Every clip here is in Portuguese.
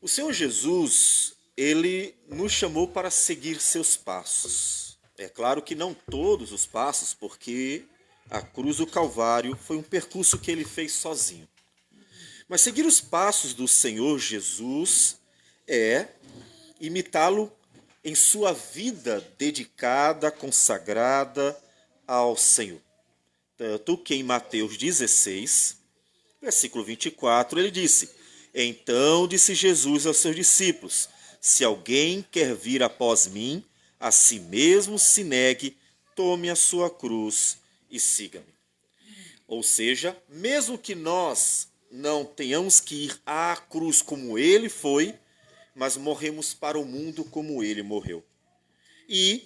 O Senhor Jesus, ele nos chamou para seguir seus passos. É claro que não todos os passos, porque a cruz do Calvário foi um percurso que ele fez sozinho. Mas seguir os passos do Senhor Jesus é imitá-lo em sua vida dedicada, consagrada ao Senhor. Tanto que em Mateus 16, versículo 24, ele disse: Então disse Jesus aos seus discípulos: Se alguém quer vir após mim, a si mesmo se negue, tome a sua cruz e siga-me. Ou seja, mesmo que nós não tenhamos que ir à cruz como ele foi, mas morremos para o mundo como ele morreu. E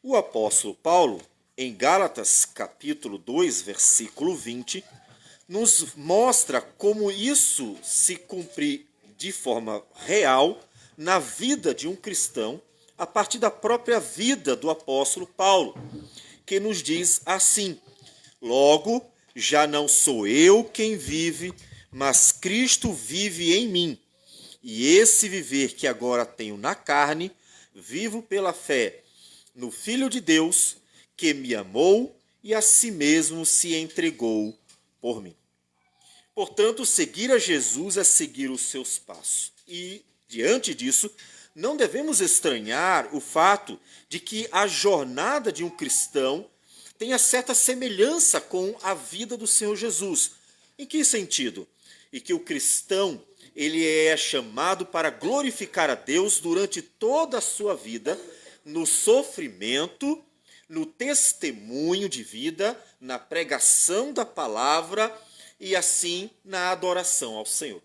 o apóstolo Paulo, em Gálatas capítulo 2, versículo 20, nos mostra como isso se cumpre de forma real na vida de um cristão, a partir da própria vida do apóstolo Paulo, que nos diz assim: Logo, já não sou eu quem vive, mas Cristo vive em mim. E esse viver que agora tenho na carne, vivo pela fé no Filho de Deus, que me amou e a si mesmo se entregou por mim. Portanto, seguir a Jesus é seguir os seus passos. E, diante disso, não devemos estranhar o fato de que a jornada de um cristão tenha certa semelhança com a vida do Senhor Jesus. Em que sentido? E que o cristão, ele é chamado para glorificar a Deus durante toda a sua vida, no sofrimento, no testemunho de vida, na pregação da palavra e assim na adoração ao Senhor.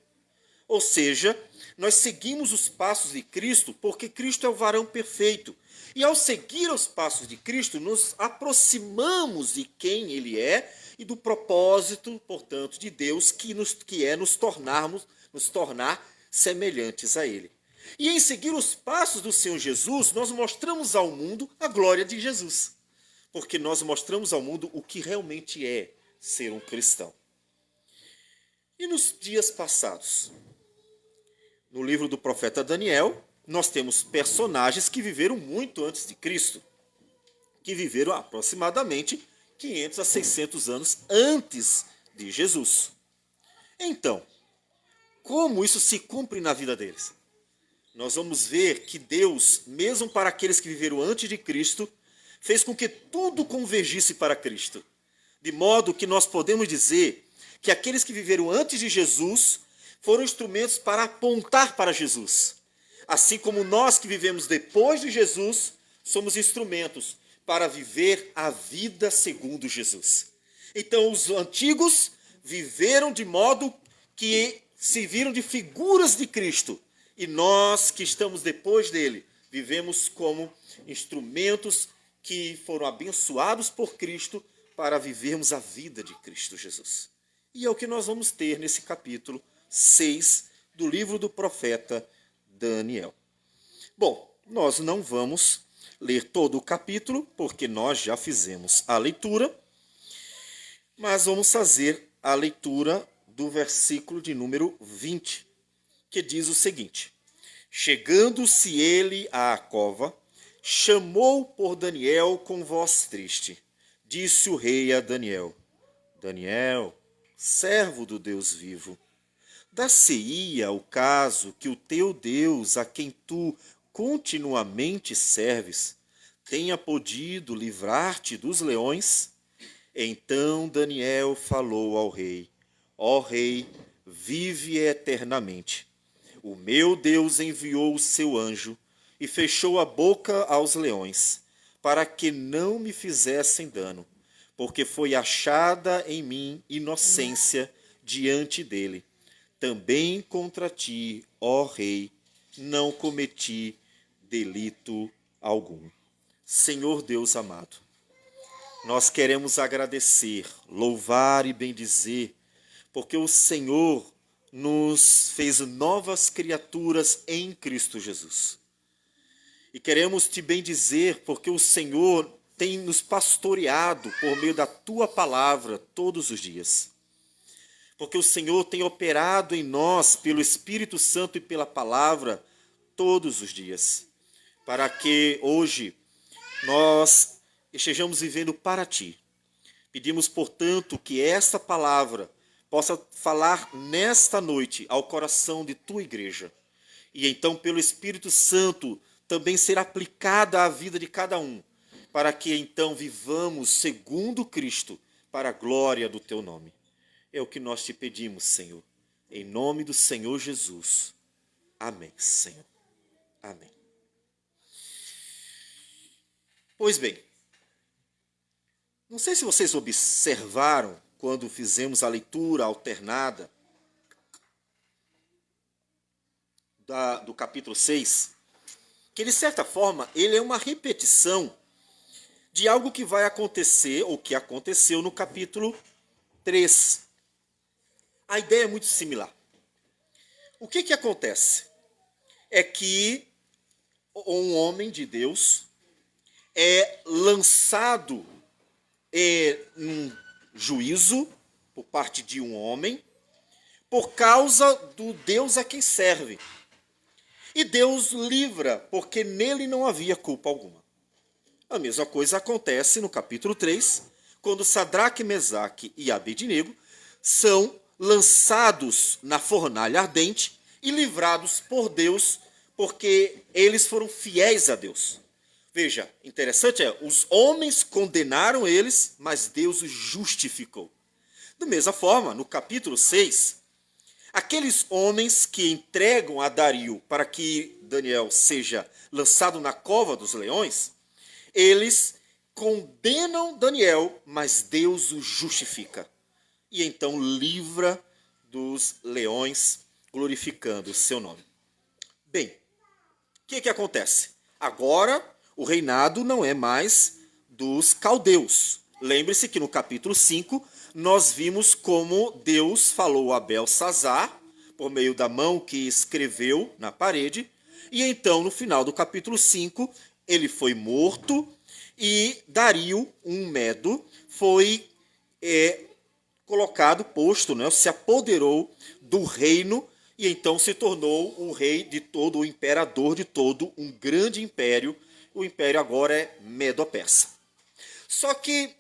Ou seja, nós seguimos os passos de Cristo porque Cristo é o varão perfeito. E ao seguir os passos de Cristo, nos aproximamos de quem Ele é e do propósito, portanto, de Deus, que é nos tornar semelhantes a Ele. E em seguir os passos do Senhor Jesus, nós mostramos ao mundo a glória de Jesus. Porque nós mostramos ao mundo o que realmente é ser um cristão. E nos dias passados, no livro do profeta Daniel, nós temos personagens que viveram muito antes de Cristo, que viveram aproximadamente 500 a 600 anos antes de Jesus. Então, como isso se cumpre na vida deles? Nós vamos ver que Deus, mesmo para aqueles que viveram antes de Cristo, fez com que tudo convergisse para Cristo. De modo que nós podemos dizer que aqueles que viveram antes de Jesus foram instrumentos para apontar para Jesus. Assim como nós que vivemos depois de Jesus, somos instrumentos para viver a vida segundo Jesus. Então, os antigos viveram de modo que se viram de figuras de Cristo. E nós que estamos depois dele, vivemos como instrumentos que foram abençoados por Cristo para vivermos a vida de Cristo Jesus. E é o que nós vamos ter nesse capítulo 6 do livro do profeta Daniel. Bom, nós não vamos ler todo o capítulo, porque nós já fizemos a leitura, mas vamos fazer a leitura do versículo de número 20, que diz o seguinte: Chegando-se ele à cova, chamou por Daniel com voz triste. Disse o rei a Daniel: Daniel, servo do Deus vivo, dar-se-ia o caso que o teu Deus, a quem tu continuamente serves, tenha podido livrar-te dos leões? Então Daniel falou ao rei: Ó rei, vive eternamente. O meu Deus enviou o seu anjo e fechou a boca aos leões, para que não me fizessem dano, porque foi achada em mim inocência diante dele. Também contra ti, ó rei, não cometi delito algum. Senhor Deus amado, nós queremos agradecer, louvar e bendizer, porque o Senhor nos fez novas criaturas em Cristo Jesus. E queremos te bendizer, porque o Senhor tem nos pastoreado por meio da tua palavra todos os dias. porque o Senhor tem operado em nós pelo Espírito Santo e pela palavra todos os dias, para que hoje nós estejamos vivendo para Ti. Pedimos, portanto, que esta palavra possa falar nesta noite ao coração de Tua igreja, e então, pelo Espírito Santo, também ser aplicada à vida de cada um, para que então vivamos segundo Cristo, para a glória do Teu nome. É o que nós te pedimos, Senhor, em nome do Senhor Jesus. Amém, Senhor. Amém. Pois bem, não sei se vocês observaram, quando fizemos a leitura alternada do capítulo 6, que de certa forma ele é uma repetição de algo que vai acontecer, ou que aconteceu no capítulo 3. A ideia é muito similar. O que acontece? É que um homem de Deus é lançado em um juízo por parte de um homem por causa do Deus a quem serve. E Deus livra, porque nele não havia culpa alguma. A mesma coisa acontece no capítulo 3, quando Sadraque, Mesaque e Abednego são lançados na fornalha ardente e livrados por Deus, porque eles foram fiéis a Deus. Veja, interessante os homens condenaram eles, mas Deus os justificou. Da mesma forma, no capítulo 6, aqueles homens que entregam a Dario para que Daniel seja lançado na cova dos leões, eles condenam Daniel, mas Deus o justifica. E então livra dos leões, glorificando o seu nome. Bem, o que acontece? Agora, o reinado não é mais dos caldeus. Lembre-se que no capítulo 5, nós vimos como Deus falou a Belsazar, por meio da mão que escreveu na parede, e então, no final do capítulo 5, ele foi morto, e Dario, um medo, foi colocado, posto, né, se apoderou do reino, e então se tornou o rei de todo, o imperador de todo um grande império. O império agora é Medo-Persa. Só que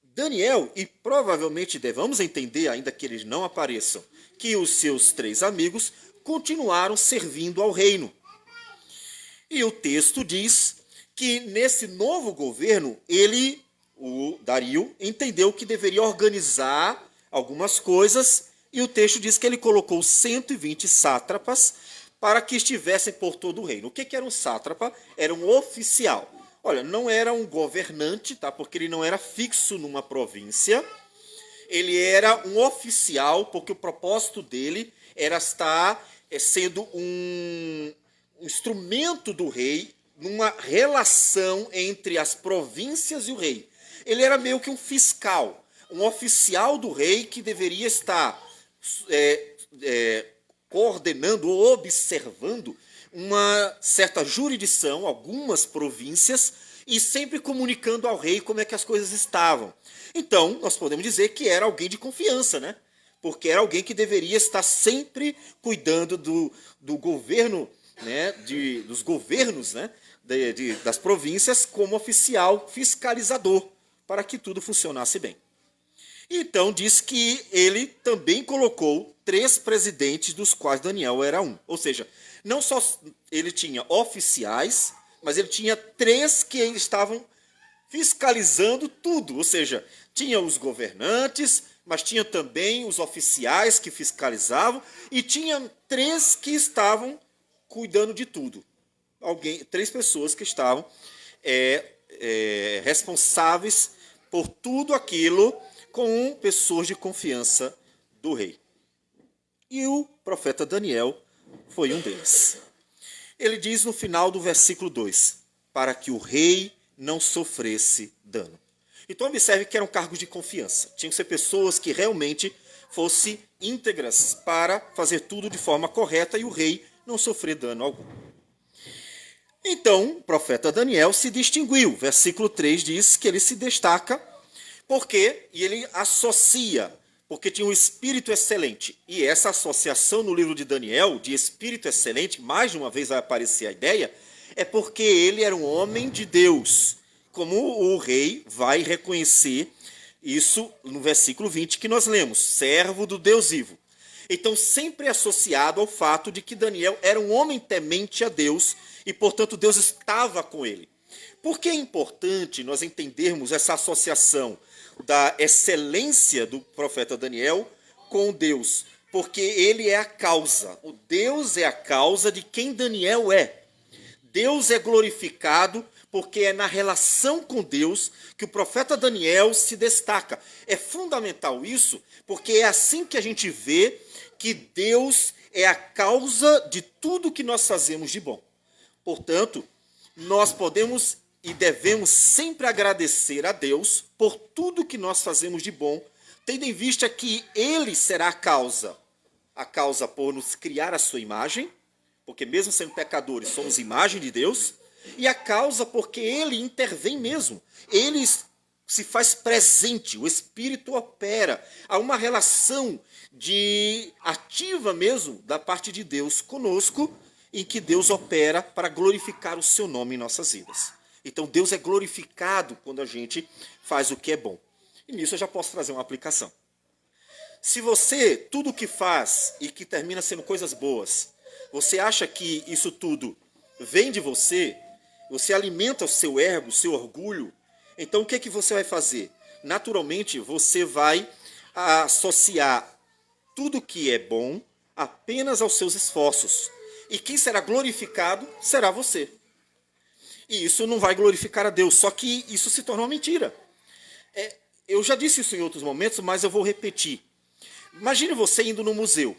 Daniel, e provavelmente devemos entender, ainda que eles não apareçam, que os seus 3 amigos continuaram servindo ao reino. E o texto diz que nesse novo governo, o Dario, entendeu que deveria organizar algumas coisas, e o texto diz que ele colocou 120 sátrapas para que estivessem por todo o reino. O que era um sátrapa? Era um oficial. Olha, não era um governante, tá? Porque ele não era fixo numa província. Ele era um oficial, porque o propósito dele era estar sendo um instrumento do rei, numa relação entre as províncias e o rei. Ele era meio que um fiscal, um oficial do rei que deveria estar coordenando ou observando uma certa jurisdição, algumas províncias, e sempre comunicando ao rei como é que as coisas estavam. Então, nós podemos dizer que era alguém de confiança, né? Porque era alguém que deveria estar sempre cuidando do governo, né? Dos governos, né? Das províncias, como oficial fiscalizador, para que tudo funcionasse bem. Então diz que ele também colocou 3 presidentes, dos quais Daniel era um. Ou seja, não só ele tinha oficiais, mas ele tinha 3 que estavam fiscalizando tudo. Ou seja, tinha os governantes, mas tinha também os oficiais que fiscalizavam, e tinha 3 que estavam cuidando de tudo. 3 pessoas que estavam responsáveis por tudo aquilo, com pessoas de confiança do rei. E o profeta Daniel foi um deles. Ele diz no final do versículo 2, para que o rei não sofresse dano. Então observe que eram cargos de confiança. Tinham que ser pessoas que realmente fossem íntegras para fazer tudo de forma correta e o rei não sofrer dano algum. Então o profeta Daniel se distinguiu. Versículo 3 diz que ele se destaca porque ele associa porque tinha um espírito excelente. E essa associação no livro de Daniel, de espírito excelente, mais de uma vez vai aparecer a ideia, é porque ele era um homem de Deus. Como o rei vai reconhecer isso no versículo 20 que nós lemos, servo do Deus vivo. Então, sempre é associado ao fato de que Daniel era um homem temente a Deus e, portanto, Deus estava com ele. Por que é importante nós entendermos essa associação da excelência do profeta Daniel com Deus? Porque ele é a causa, o Deus é a causa de quem Daniel é. Deus é glorificado porque é na relação com Deus que o profeta Daniel se destaca. É fundamental isso, porque é assim que a gente vê que Deus é a causa de tudo que nós fazemos de bom. Portanto, nós podemos e devemos sempre agradecer a Deus por tudo que nós fazemos de bom, tendo em vista que Ele será a causa por nos criar a sua imagem, porque mesmo sendo pecadores, somos imagem de Deus, e a causa porque Ele intervém mesmo, Ele se faz presente, o Espírito opera, há uma relação ativa mesmo da parte de Deus conosco, em que Deus opera para glorificar o seu nome em nossas vidas. Então Deus é glorificado quando a gente faz o que é bom. E nisso eu já posso trazer uma aplicação. Se você, tudo que faz e que termina sendo coisas boas, você acha que isso tudo vem de você, você alimenta o seu ego, o seu orgulho, então o que é que você vai fazer? Naturalmente, você vai associar tudo que é bom apenas aos seus esforços. E quem será glorificado será você. E isso não vai glorificar a Deus, só que isso se torna uma mentira. Eu já disse isso em outros momentos, mas eu vou repetir. Imagine você indo no museu.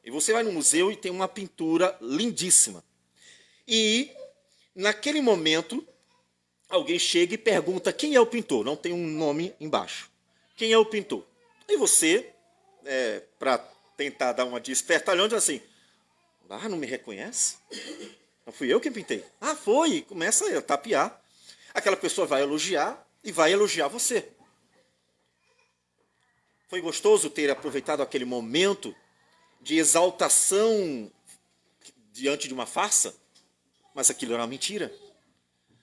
E você vai no museu e tem uma pintura lindíssima. E, naquele momento, alguém chega e pergunta quem é o pintor. Não tem um nome embaixo. Quem é o pintor? E você, para tentar dar uma de espertalhão, diz assim, não me reconhece? Não fui eu quem pintei. Foi. E começa a tapear. Aquela pessoa vai elogiar e vai elogiar você. Foi gostoso ter aproveitado aquele momento de exaltação diante de uma farsa? Mas aquilo era uma mentira.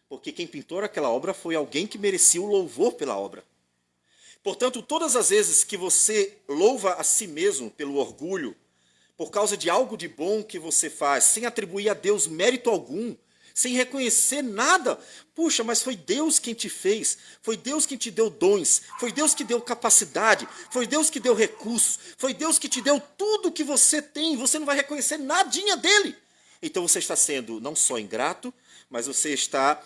Porque quem pintou aquela obra foi alguém que merecia o louvor pela obra. Portanto, todas as vezes que você louva a si mesmo pelo orgulho, por causa de algo de bom que você faz, sem atribuir a Deus mérito algum, sem reconhecer nada. Puxa, mas foi Deus quem te fez, foi Deus quem te deu dons, foi Deus que deu capacidade, foi Deus que deu recursos, foi Deus que te deu tudo que você tem, você não vai reconhecer nadinha dele. Então você está sendo não só ingrato, mas você está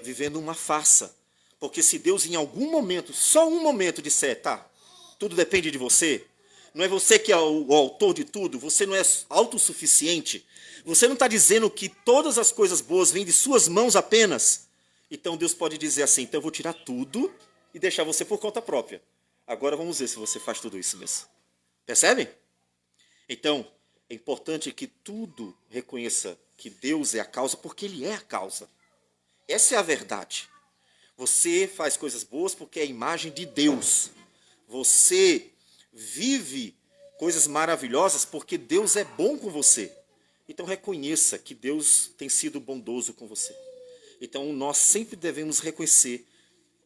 vivendo uma farsa. Porque se Deus em algum momento, só um momento, disser, tudo depende de você, não é você que é o autor de tudo, você não é autossuficiente, você não está dizendo que todas as coisas boas vêm de suas mãos apenas, então Deus pode dizer assim, então eu vou tirar tudo e deixar você por conta própria. Agora vamos ver se você faz tudo isso mesmo. Percebem? Então, é importante que tudo reconheça que Deus é a causa, porque Ele é a causa. Essa é a verdade. Você faz coisas boas porque é a imagem de Deus. Você vive coisas maravilhosas porque Deus é bom com você. Então reconheça que Deus tem sido bondoso com você. Então nós sempre devemos reconhecer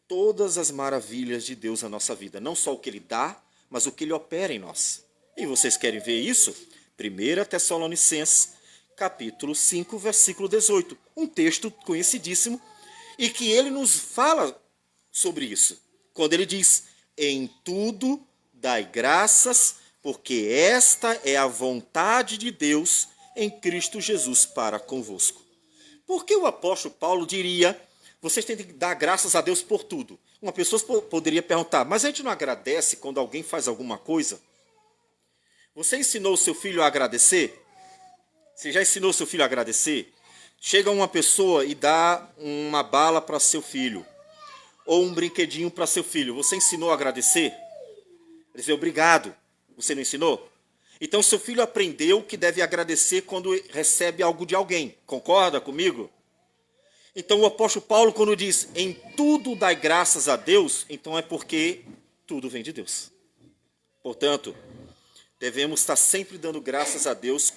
todas as maravilhas de Deus na nossa vida. Não só o que Ele dá, mas o que Ele opera em nós. E vocês querem ver isso? 1 Tessalonicenses, capítulo 5, versículo 18. Um texto conhecidíssimo e que ele nos fala sobre isso. Quando ele diz, em tudo dai graças, porque esta é a vontade de Deus em Cristo Jesus para convosco. Por que o apóstolo Paulo diria, vocês têm que dar graças a Deus por tudo? Uma pessoa poderia perguntar, mas a gente não agradece quando alguém faz alguma coisa? Você ensinou o seu filho a agradecer? Você já ensinou o seu filho a agradecer? Chega uma pessoa e dá uma bala para seu filho, ou um brinquedinho para seu filho. Você ensinou a agradecer? Dizer obrigado. Você não ensinou? Então seu filho aprendeu que deve agradecer quando recebe algo de alguém. Concorda comigo? Então o apóstolo Paulo, quando diz em tudo dai graças a Deus, então é porque tudo vem de Deus. Portanto, devemos estar sempre dando graças a Deus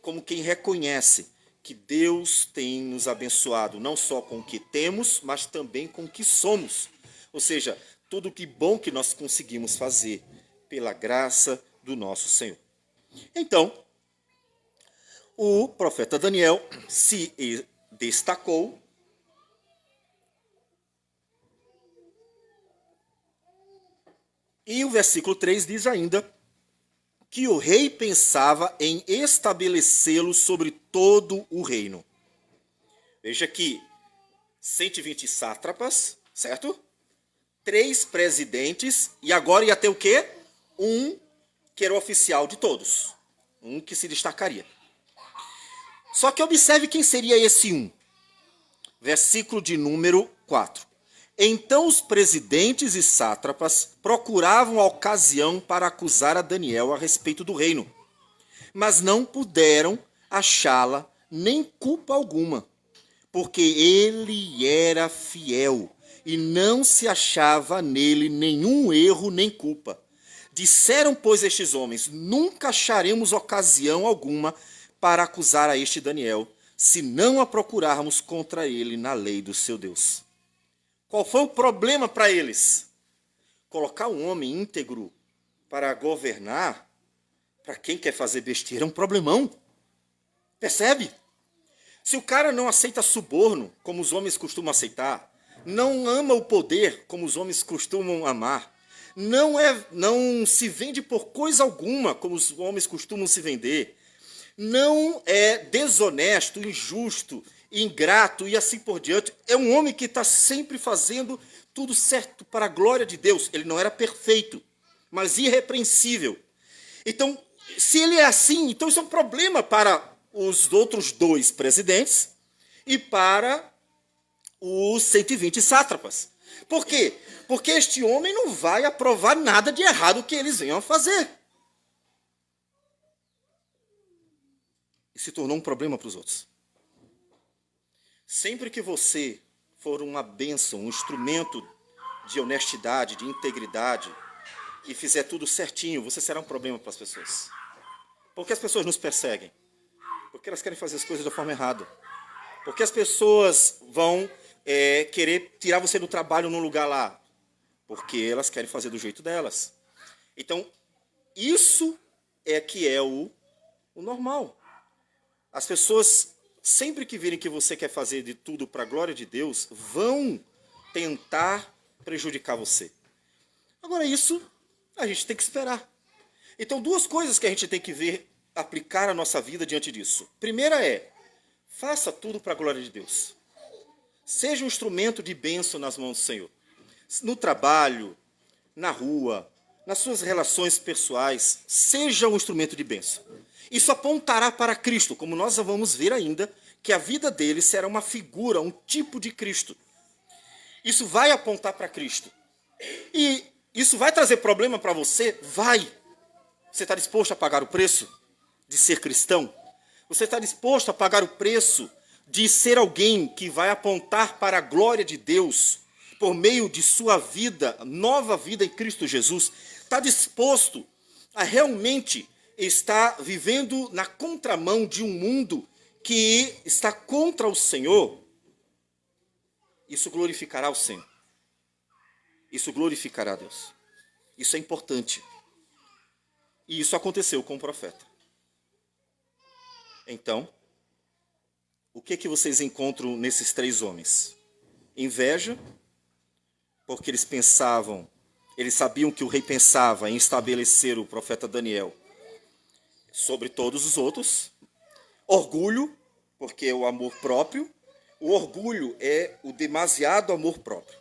como quem reconhece que Deus tem nos abençoado não só com o que temos, mas também com o que somos. Ou seja, tudo que bom que nós conseguimos fazer pela graça do nosso Senhor. Então, o profeta Daniel se destacou e o versículo 3 diz ainda que o rei pensava em estabelecê-lo sobre todo o reino. Veja que 120 sátrapas, certo? 3 presidentes e agora ia ter o quê? Um que era o oficial de todos. Um que se destacaria. Só que observe quem seria esse um. Versículo de número 4. Então os presidentes e sátrapas procuravam a ocasião para acusar a Daniel a respeito do reino, mas não puderam achá-la nem culpa alguma, porque ele era fiel e não se achava nele nenhum erro nem culpa. Disseram, pois, estes homens: nunca acharemos ocasião alguma para acusar a este Daniel, se não a procurarmos contra ele na lei do seu Deus. Qual foi o problema para eles? Colocar um homem íntegro para governar, para quem quer fazer besteira, é um problemão. Percebe? Se o cara não aceita suborno, como os homens costumam aceitar, não ama o poder, como os homens costumam amar, não se vende por coisa alguma, como os homens costumam se vender, não é desonesto, injusto, ingrato e assim por diante, é um homem que está sempre fazendo tudo certo para a glória de Deus. Ele não era perfeito, mas irrepreensível. Então, se ele é assim, então isso é um problema para os outros 2 presidentes e para os 120 sátrapas. Por quê? Porque este homem não vai aprovar nada de errado que eles venham a fazer. E se tornou um problema para os outros. Sempre que você for uma bênção, um instrumento de honestidade, de integridade, e fizer tudo certinho, você será um problema para as pessoas. Porque as pessoas nos perseguem? Porque elas querem fazer as coisas da forma errada. Porque as pessoas vão querer tirar você do trabalho num lugar lá. Porque elas querem fazer do jeito delas. Então, isso é que é o normal. As pessoas, sempre que virem que você quer fazer de tudo para a glória de Deus, vão tentar prejudicar você. Agora, isso a gente tem que esperar. Então, 2 coisas que a gente tem que ver, aplicar a nossa vida diante disso. Primeira é, faça tudo para a glória de Deus. Seja um instrumento de bênção nas mãos do Senhor. No trabalho, na rua, nas suas relações pessoais, seja um instrumento de bênção. Isso apontará para Cristo, como nós vamos ver ainda, que a vida dele será uma figura, um tipo de Cristo. Isso vai apontar para Cristo. E isso vai trazer problema para você? Vai. Você está disposto a pagar o preço de ser cristão? Você está disposto a pagar o preço de ser alguém que vai apontar para a glória de Deus por meio de sua vida, nova vida em Cristo Jesus? Está disposto a realmente estar vivendo na contramão de um mundo que está contra o Senhor? Isso glorificará o Senhor. Isso glorificará a Deus. Isso é importante. E isso aconteceu com o profeta. Então, o que vocês encontram nesses 3 homens? Inveja, porque eles sabiam que o rei pensava em estabelecer o profeta Daniel sobre todos os outros. Orgulho, porque é o amor próprio. O orgulho é o demasiado amor próprio.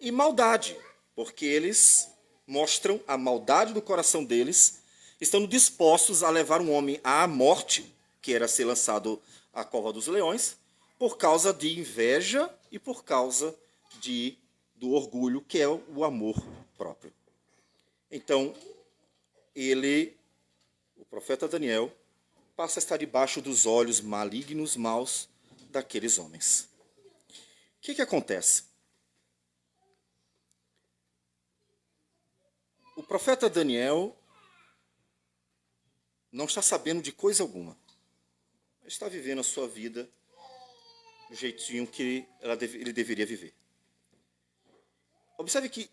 E maldade, porque eles mostram a maldade do coração deles, estando dispostos a levar um homem à morte, que era ser lançado à cova dos leões, por causa de inveja e por causa do orgulho, que é o amor próprio. Então, o profeta Daniel, passa a estar debaixo dos olhos malignos, maus daqueles homens. O que acontece? O profeta Daniel não está sabendo de coisa alguma. Está vivendo a sua vida do jeitinho que ele deveria viver. Observe que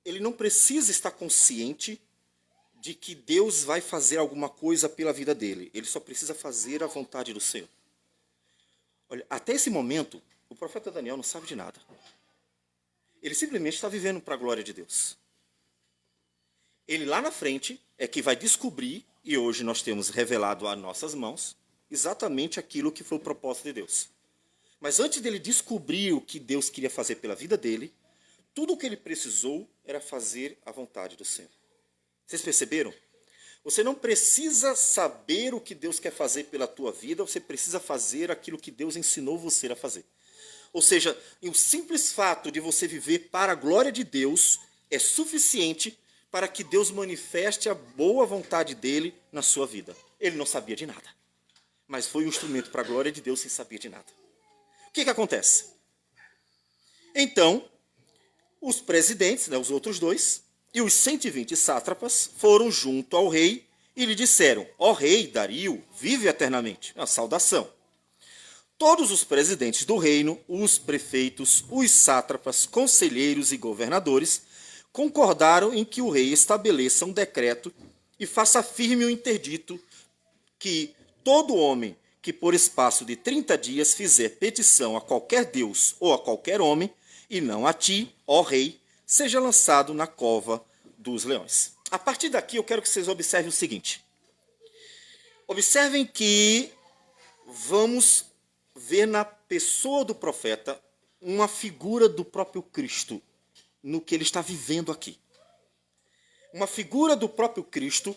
ele não precisa estar consciente de que Deus vai fazer alguma coisa pela vida dele. Ele só precisa fazer a vontade do Senhor. Olha, até esse momento, o profeta Daniel não sabe de nada. Ele simplesmente está vivendo para a glória de Deus. Ele lá na frente é que vai descobrir, e hoje nós temos revelado a nossas mãos, exatamente aquilo que foi o propósito de Deus. Mas antes dele descobrir o que Deus queria fazer pela vida dele, tudo o que ele precisou era fazer a vontade do Senhor. Vocês perceberam? Você não precisa saber o que Deus quer fazer pela tua vida, você precisa fazer aquilo que Deus ensinou você a fazer. Ou seja, o simples fato de você viver para a glória de Deus é suficiente para que Deus manifeste a boa vontade dele na sua vida. Ele não sabia de nada, mas foi um instrumento para a glória de Deus sem saber de nada. O que acontece? Então, os presidentes, os outros dois, e os 120 sátrapas foram junto ao rei e lhe disseram: ó rei Dario, vive eternamente. Uma saudação. Todos os presidentes do reino, os prefeitos, os sátrapas, conselheiros e governadores concordaram em que o rei estabeleça um decreto e faça firme o interdito que todo homem que por espaço de 30 dias fizer petição a qualquer deus ou a qualquer homem, e não a ti, ó rei, seja lançado na cova dos leões. A partir daqui eu quero que vocês observem o seguinte. Observem que vamos ver na pessoa do profeta uma figura do próprio Cristo no que ele está vivendo aqui. Uma figura do próprio Cristo,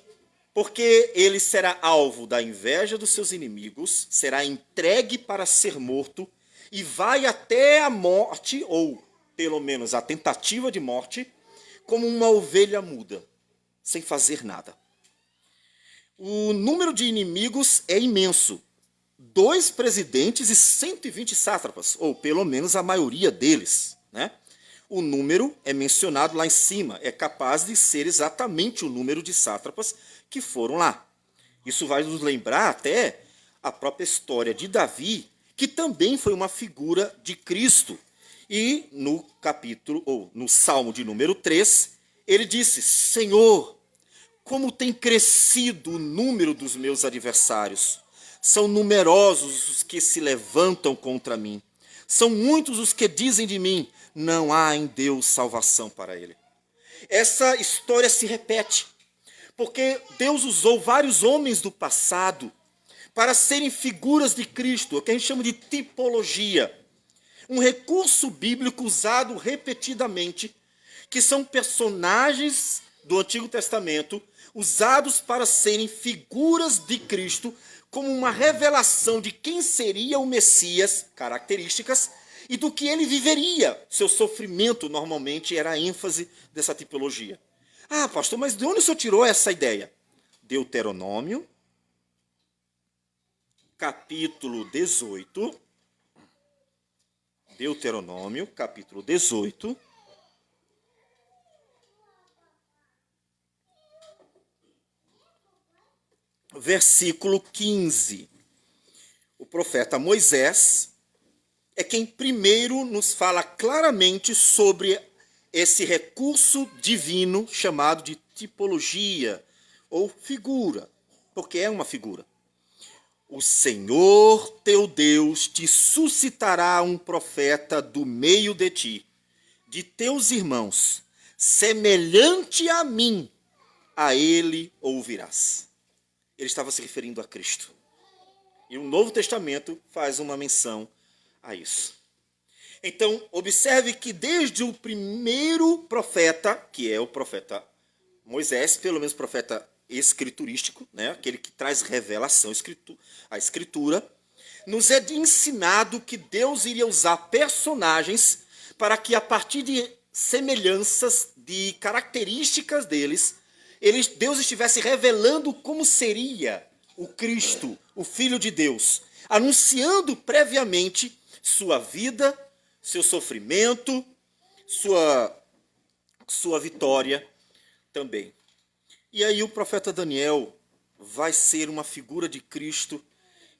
porque ele será alvo da inveja dos seus inimigos, será entregue para ser morto e vai até a morte, ou pelo menos a tentativa de morte, como uma ovelha muda, sem fazer nada. O número de inimigos é imenso. 2 presidentes e 120 sátrapas, ou pelo menos a maioria deles, né? O número é mencionado lá em cima, é capaz de ser exatamente o número de sátrapas que foram lá. Isso vai nos lembrar até a própria história de Davi, que também foi uma figura de Cristo. E no capítulo, ou no Salmo de número 3, ele disse: Senhor, como tem crescido o número dos meus adversários. São numerosos os que se levantam contra mim. São muitos os que dizem de mim: não há em Deus salvação para ele. Essa história se repete, porque Deus usou vários homens do passado para serem figuras de Cristo, o que a gente chama de tipologia. Um recurso bíblico usado repetidamente, que são personagens do Antigo Testamento, usados para serem figuras de Cristo, como uma revelação de quem seria o Messias, características, e do que ele viveria. Seu sofrimento, normalmente, era a ênfase dessa tipologia. Ah, pastor, mas de onde o senhor tirou essa ideia? Deuteronômio, capítulo 18. Deuteronômio, capítulo 18. Versículo 15. O profeta Moisés é quem primeiro nos fala claramente sobre esse recurso divino chamado de tipologia ou figura, porque é uma figura. O Senhor teu Deus te suscitará um profeta do meio de ti, de teus irmãos, semelhante a mim, a ele ouvirás. Ele estava se referindo a Cristo. E o Novo Testamento faz uma menção a isso. Então, observe que desde o primeiro profeta, que é o profeta Moisés, pelo menos profeta escriturístico, né, aquele que traz revelação à escritura, nos é ensinado que Deus iria usar personagens para que, a partir de semelhanças, de características deles, Deus estivesse revelando como seria o Cristo, o Filho de Deus, anunciando previamente sua vida, seu sofrimento, sua vitória também. E aí o profeta Daniel vai ser uma figura de Cristo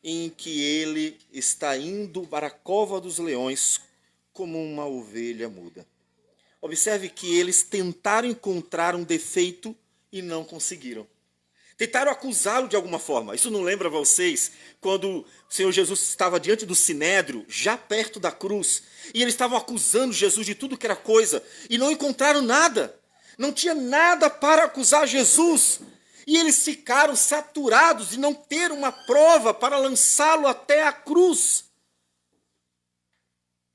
em que ele está indo para a cova dos leões como uma ovelha muda. Observe que eles tentaram encontrar um defeito e não conseguiram. Tentaram acusá-lo de alguma forma. Isso não lembra vocês quando o Senhor Jesus estava diante do Sinédrio, já perto da cruz, e eles estavam acusando Jesus de tudo que era coisa e não encontraram nada. Não tinha nada para acusar Jesus. E eles ficaram saturados de não ter uma prova para lançá-lo até a cruz.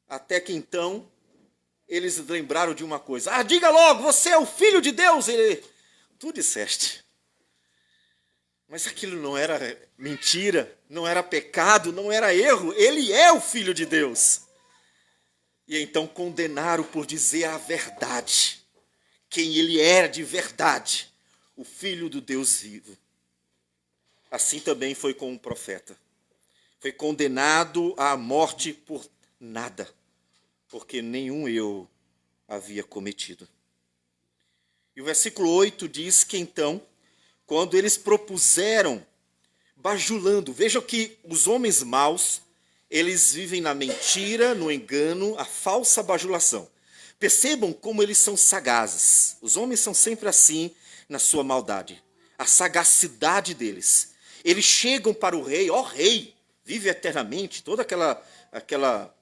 Até que então eles lembraram de uma coisa. Ah, diga logo, você é o Filho de Deus. Ele, tu disseste. Mas aquilo não era mentira, não era pecado, não era erro. Ele é o Filho de Deus. E então condenaram por dizer a verdade. Quem ele era de verdade. O Filho do Deus vivo. Assim também foi com o profeta. Foi condenado à morte por nada. Porque nenhum eu havia cometido. E o versículo 8 diz que então, quando eles propuseram, bajulando, vejam que os homens maus, eles vivem na mentira, no engano, a falsa bajulação. Percebam como eles são sagazes. Os homens são sempre assim na sua maldade. A sagacidade deles. Eles chegam para o rei, ó rei, vive eternamente, toda aquela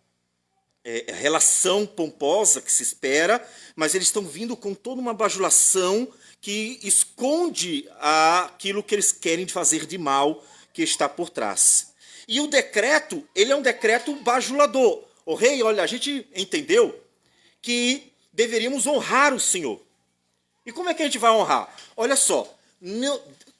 relação pomposa que se espera, mas eles estão vindo com toda uma bajulação que esconde aquilo que eles querem fazer de mal que está por trás. E o decreto, ele é um decreto bajulador. O rei, olha, a gente entendeu que deveríamos honrar o Senhor. E como é que a gente vai honrar? Olha só,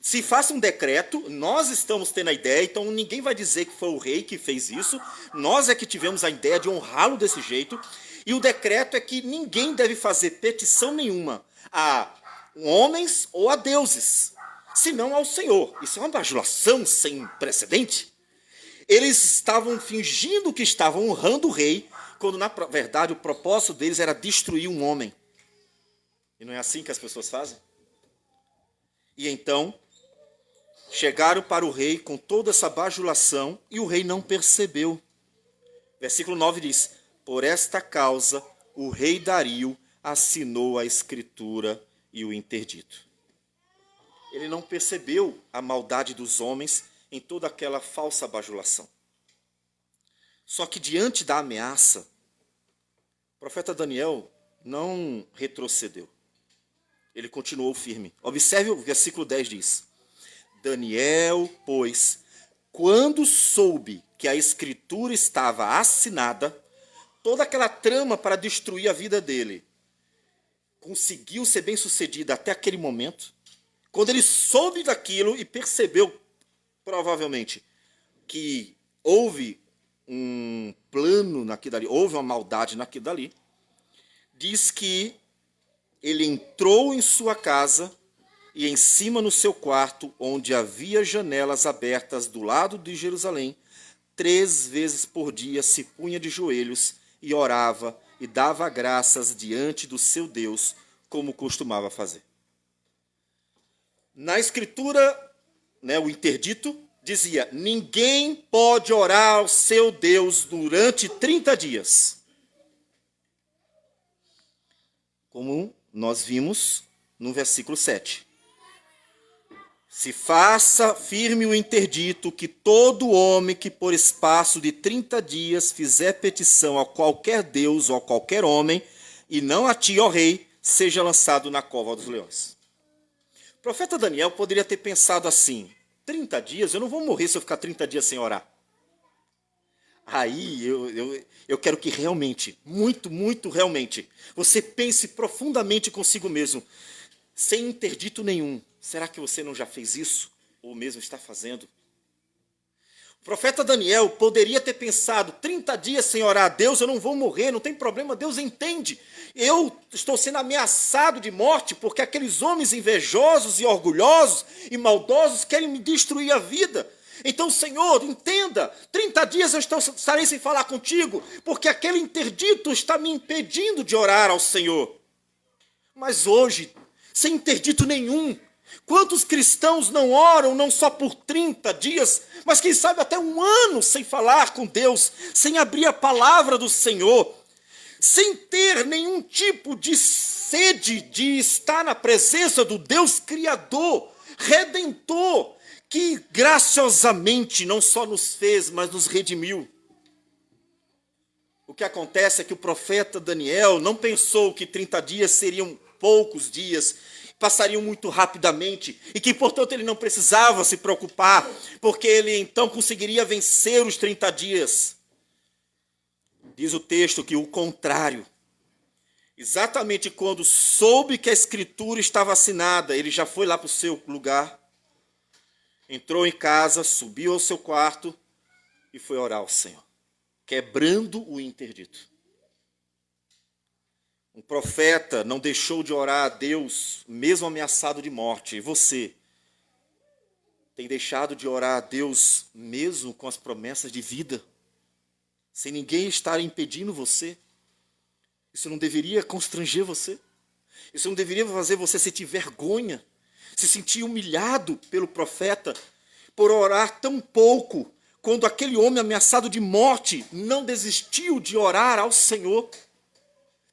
se faça um decreto, nós estamos tendo a ideia, então ninguém vai dizer que foi o rei que fez isso, nós é que tivemos a ideia de honrá-lo desse jeito, e o decreto é que ninguém deve fazer petição nenhuma a homens ou a deuses, senão ao Senhor. Isso é uma bajulação sem precedente. Eles estavam fingindo que estavam honrando o rei, quando na verdade o propósito deles era destruir um homem. E não é assim que as pessoas fazem? E então chegaram para o rei com toda essa bajulação e o rei não percebeu. Versículo 9 diz: por esta causa o rei Dario assinou a escritura e o interdito. Ele não percebeu a maldade dos homens em toda aquela falsa bajulação. Só que diante da ameaça, o profeta Daniel não retrocedeu. Ele continuou firme. Observe o versículo 10 diz: Daniel, pois, quando soube que a escritura estava assinada, toda aquela trama para destruir a vida dele conseguiu ser bem sucedida até aquele momento. Quando ele soube daquilo e percebeu, provavelmente, que houve um plano naquilo dali, houve uma maldade naquilo dali, diz que ele entrou em sua casa e em cima no seu quarto, onde havia janelas abertas do lado de Jerusalém, 3 vezes por dia se punha de joelhos e orava e dava graças diante do seu Deus, como costumava fazer. Na escritura, o interdito dizia: ninguém pode orar ao seu Deus durante 30 dias. Como nós vimos no versículo 7. Se faça firme o interdito que todo homem que por espaço de 30 dias fizer petição a qualquer Deus ou a qualquer homem, e não a ti, ó rei, seja lançado na cova dos leões. O profeta Daniel poderia ter pensado assim: 30 dias? Eu não vou morrer se eu ficar 30 dias sem orar. Aí eu quero que realmente, muito realmente, você pense profundamente consigo mesmo, sem interdito nenhum. Será que você não já fez isso? Ou mesmo está fazendo? O profeta Daniel poderia ter pensado: 30 dias sem orar a Deus, eu não vou morrer, não tem problema, Deus entende. Eu estou sendo ameaçado de morte porque aqueles homens invejosos e orgulhosos e maldosos querem me destruir a vida. Então, Senhor, entenda, 30 dias eu estarei sem falar contigo, porque aquele interdito está me impedindo de orar ao Senhor. Mas hoje, sem interdito nenhum, Quantos cristãos não oram não só por 30 dias, mas quem sabe até um ano sem falar com Deus, sem abrir a palavra do Senhor, sem ter nenhum tipo de sede de estar na presença do Deus Criador, Redentor, que graciosamente não só nos fez, mas nos redimiu. O que acontece é que o profeta Daniel não pensou que 30 dias seriam poucos dias, passariam muito rapidamente, e que, portanto, ele não precisava se preocupar, porque ele então conseguiria vencer os 30 dias. Diz o texto que o contrário. Exatamente quando soube que a escritura estava assinada, ele já foi lá para o seu lugar, entrou em casa, subiu ao seu quarto e foi orar ao Senhor, quebrando o interdito. Um profeta não deixou de orar a Deus, mesmo ameaçado de morte. E você tem deixado de orar a Deus, mesmo com as promessas de vida, sem ninguém estar impedindo você? Isso não deveria constranger você? Isso não deveria fazer você sentir vergonha, se sentir humilhado pelo profeta por orar tão pouco, quando aquele homem ameaçado de morte não desistiu de orar ao Senhor?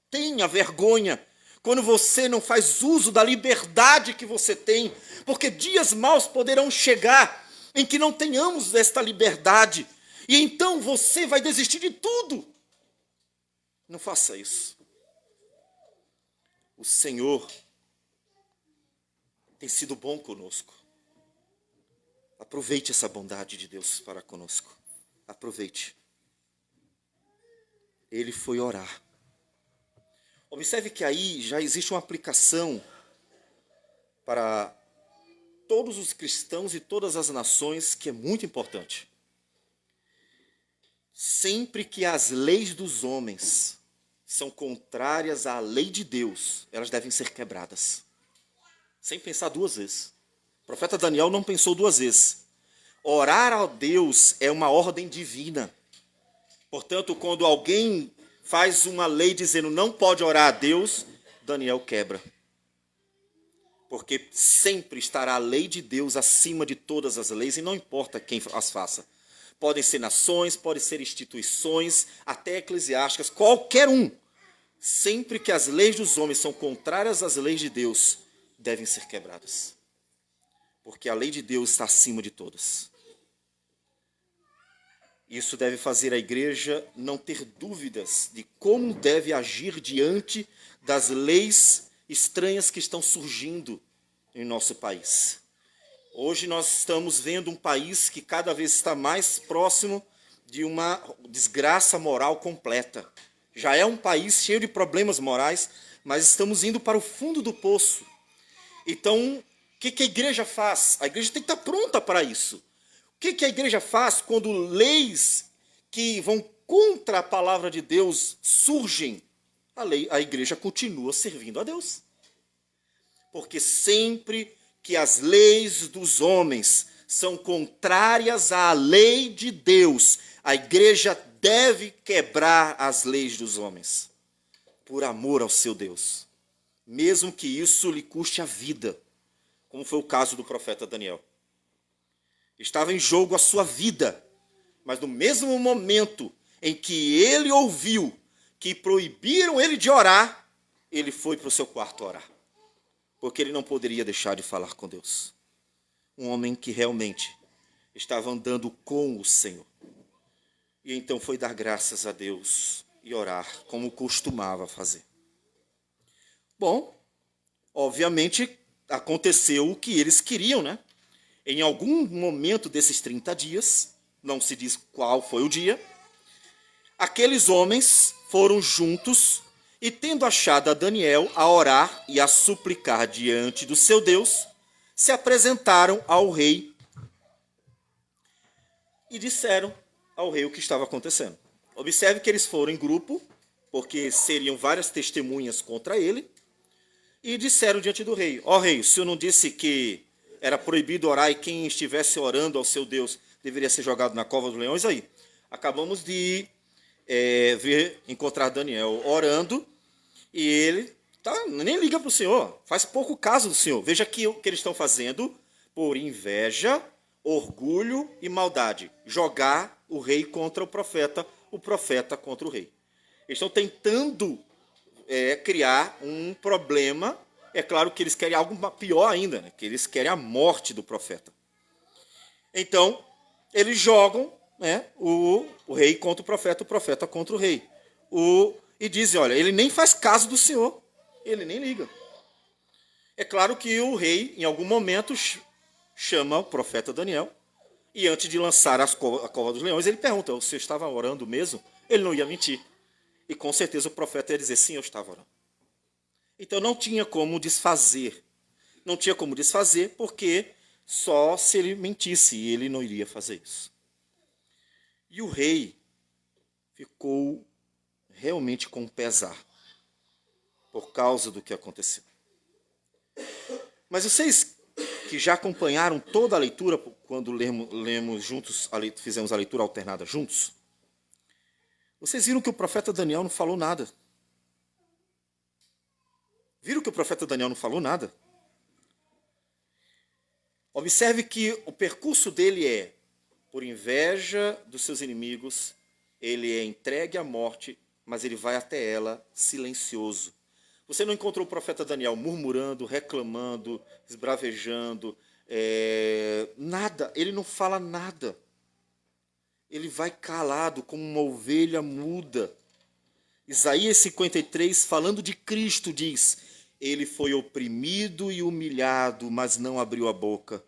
Tenha vergonha quando você não faz uso da liberdade que você tem, porque dias maus poderão chegar em que não tenhamos esta liberdade, e então você vai desistir de tudo. Não faça isso. O Senhor tem sido bom conosco. Aproveite essa bondade de Deus para conosco. Aproveite. Ele foi orar. Observe que aí já existe uma aplicação para todos os cristãos e todas as nações que é muito importante. Sempre que as leis dos homens são contrárias à lei de Deus, elas devem ser quebradas. Sem pensar duas vezes. O profeta Daniel não pensou duas vezes. Orar a Deus é uma ordem divina. Portanto, quando alguém faz uma lei dizendo não pode orar a Deus, Daniel quebra. Porque sempre estará a lei de Deus acima de todas as leis, e não importa quem as faça. Podem ser nações, podem ser instituições, até eclesiásticas, qualquer um. Sempre que as leis dos homens são contrárias às leis de Deus, devem ser quebradas. Porque a lei de Deus está acima de todas. Isso deve fazer a igreja não ter dúvidas de como deve agir diante das leis estranhas que estão surgindo em nosso país. Hoje nós estamos vendo um país que cada vez está mais próximo de uma desgraça moral completa. Já é um país cheio de problemas morais, mas estamos indo para o fundo do poço. Então, o que a igreja faz? A igreja tem que estar pronta para isso. O que a igreja faz quando leis que vão contra a palavra de Deus surgem? A igreja continua servindo a Deus. Porque sempre que as leis dos homens são contrárias à lei de Deus, a igreja deve quebrar as leis dos homens, por amor ao seu Deus, mesmo que isso lhe custe a vida, como foi o caso do profeta Daniel. Estava em jogo a sua vida, mas no mesmo momento em que ele ouviu que proibiram ele de orar, ele foi para o seu quarto orar, porque ele não poderia deixar de falar com Deus. Um homem que realmente estava andando com o Senhor. E então foi dar graças a Deus e orar, como costumava fazer. Bom, obviamente aconteceu o que eles queriam, né? Em algum momento desses 30 dias, não se diz qual foi o dia, aqueles homens foram juntos e, tendo achado a Daniel a orar e a suplicar diante do seu Deus, se apresentaram ao rei e disseram ao rei o que estava acontecendo. Observe que eles foram em grupo, porque seriam várias testemunhas contra ele, e disseram diante do rei: ó rei, o senhor não disse que era proibido orar e quem estivesse orando ao seu Deus deveria ser jogado na cova dos leões? Aí, acabamos de encontrar Daniel orando, e ele Tá? Nem liga para o Senhor, faz pouco caso do Senhor. Veja que o que eles estão fazendo por inveja, orgulho e maldade. Jogar o rei contra o profeta contra o rei. Eles estão tentando criar um problema. É claro que eles querem algo pior ainda, né? Que eles querem a morte do profeta. Então, eles jogam, né, o rei contra o profeta contra o rei. E dizem, olha, ele nem faz caso do Senhor, ele nem liga. É claro que o rei, em algum momento, chama o profeta Daniel, e antes de lançar a cova dos leões, ele pergunta, o senhor estava orando mesmo? Ele não ia mentir. E com certeza o profeta ia dizer, sim, eu estava orando. Então não tinha como desfazer. Não tinha como desfazer, porque só se ele mentisse, e ele não iria fazer isso. E o rei ficou realmente com pesar, por causa do que aconteceu. Mas vocês que já acompanharam toda a leitura, quando lemos juntos, fizemos a leitura alternada juntos, vocês viram que o profeta Daniel não falou nada. Viram que o profeta Daniel não falou nada? Observe que o percurso dele é, por inveja dos seus inimigos, ele é entregue à morte, mas ele vai até ela silencioso. Você não encontrou o profeta Daniel murmurando, reclamando, esbravejando, nada. Ele não fala nada. Ele vai calado como uma ovelha muda. Isaías 53, falando de Cristo, diz: ele foi oprimido e humilhado, mas não abriu a boca.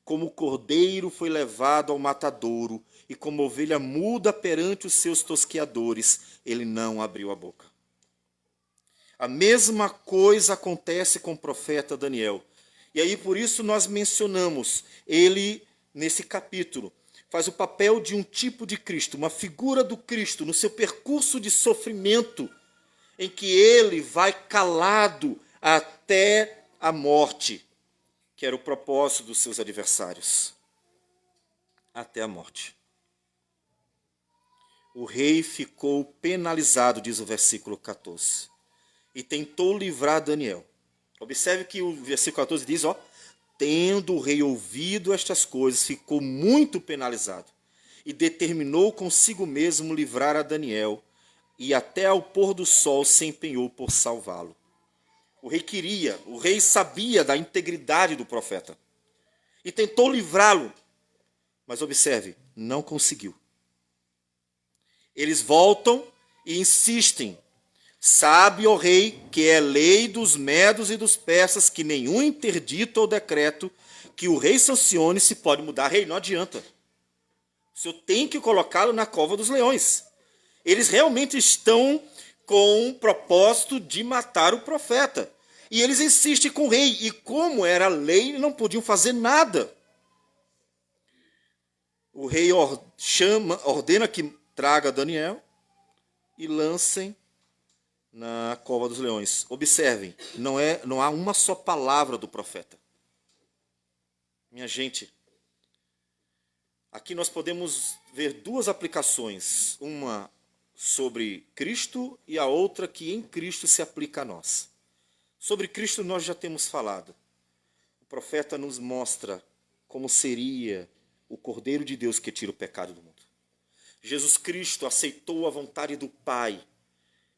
Como cordeiro foi levado ao matadouro, e como ovelha muda perante os seus tosqueadores, ele não abriu a boca. A mesma coisa acontece com o profeta Daniel. E aí por isso nós mencionamos ele nesse capítulo. Faz o papel de um tipo de Cristo, uma figura do Cristo no seu percurso de sofrimento, em que ele vai calado até a morte, que era o propósito dos seus adversários. Até a morte. O rei ficou penalizado, diz o versículo 14. E tentou livrar Daniel. Observe que o versículo 14 diz, tendo o rei ouvido estas coisas, ficou muito penalizado e determinou consigo mesmo livrar a Daniel, e até ao pôr do sol se empenhou por salvá-lo. O rei sabia da integridade do profeta e tentou livrá-lo, mas observe, não conseguiu. Eles voltam e insistem. Sabe, ó rei, que é lei dos medos e dos persas que nenhum interdito ou decreto que o rei sancione se pode mudar. Rei, não adianta. O senhor tem que colocá-lo na cova dos leões. Eles realmente estão com o propósito de matar o profeta. E eles insistem com o rei. E como era lei, não podiam fazer nada. O rei ordena que traga Daniel e lancem na cova dos leões. Observem, não há uma só palavra do profeta. Minha gente, aqui nós podemos ver duas aplicações, uma sobre Cristo e a outra que em Cristo se aplica a nós. Sobre Cristo nós já temos falado. O profeta nos mostra como seria o Cordeiro de Deus que tira o pecado do mundo. Jesus Cristo aceitou a vontade do Pai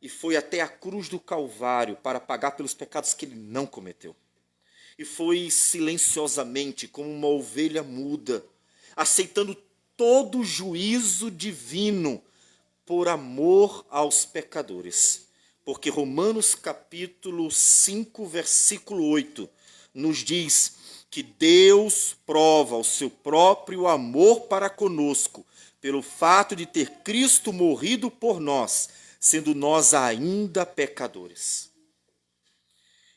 e foi até a cruz do Calvário para pagar pelos pecados que ele não cometeu. E foi silenciosamente, como uma ovelha muda, aceitando todo o juízo divino por amor aos pecadores. Porque Romanos capítulo 5, versículo 8, nos diz que Deus prova o seu próprio amor para conosco, pelo fato de ter Cristo morrido por nós, sendo nós ainda pecadores.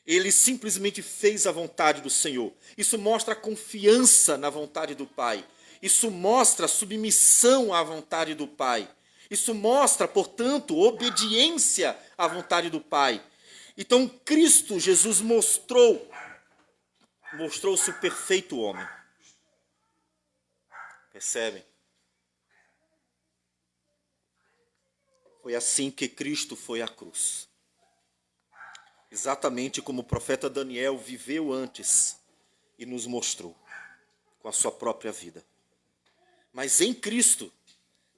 Ele simplesmente fez a vontade do Senhor. Isso mostra a confiança na vontade do Pai. Isso mostra a submissão à vontade do Pai. Isso mostra, portanto, obediência à vontade do Pai. Então, Cristo Jesus mostrou-se o perfeito homem. Percebem? Foi assim que Cristo foi à cruz. exatamente como o profeta Daniel viveu antes e nos mostrou com a sua própria vida. Mas em Cristo,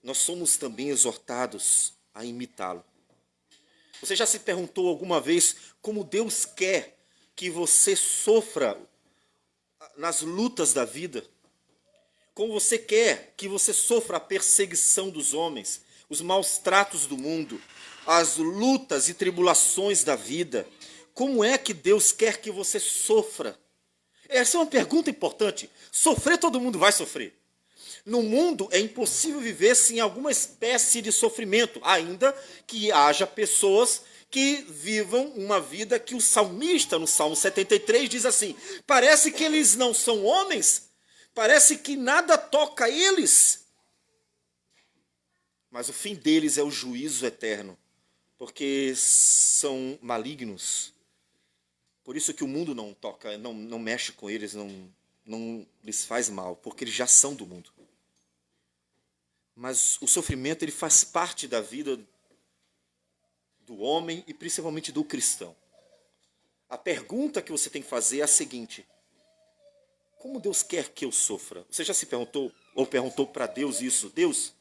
nós somos também exortados a imitá-lo. Você já se perguntou alguma vez como Deus quer que você sofra nas lutas da vida? Como você quer que você sofra a perseguição dos homens, os maus tratos do mundo, as lutas e tribulações da vida? Como é que Deus quer que você sofra? Essa é uma pergunta importante. Sofrer, todo mundo vai sofrer. No mundo é impossível viver sem alguma espécie de sofrimento, ainda que haja pessoas que vivam uma vida que o salmista, no Salmo 73, diz assim: parece que eles não são homens, parece que nada toca eles, mas o fim deles é o juízo eterno, porque são malignos. Por isso que o mundo não toca, não mexe com eles, não lhes faz mal, porque eles já são do mundo. Mas o sofrimento, ele faz parte da vida do homem e principalmente do cristão. A pergunta que você tem que fazer é a seguinte: como Deus quer que eu sofra? Você já se perguntou ou perguntou para Deus isso? Deus,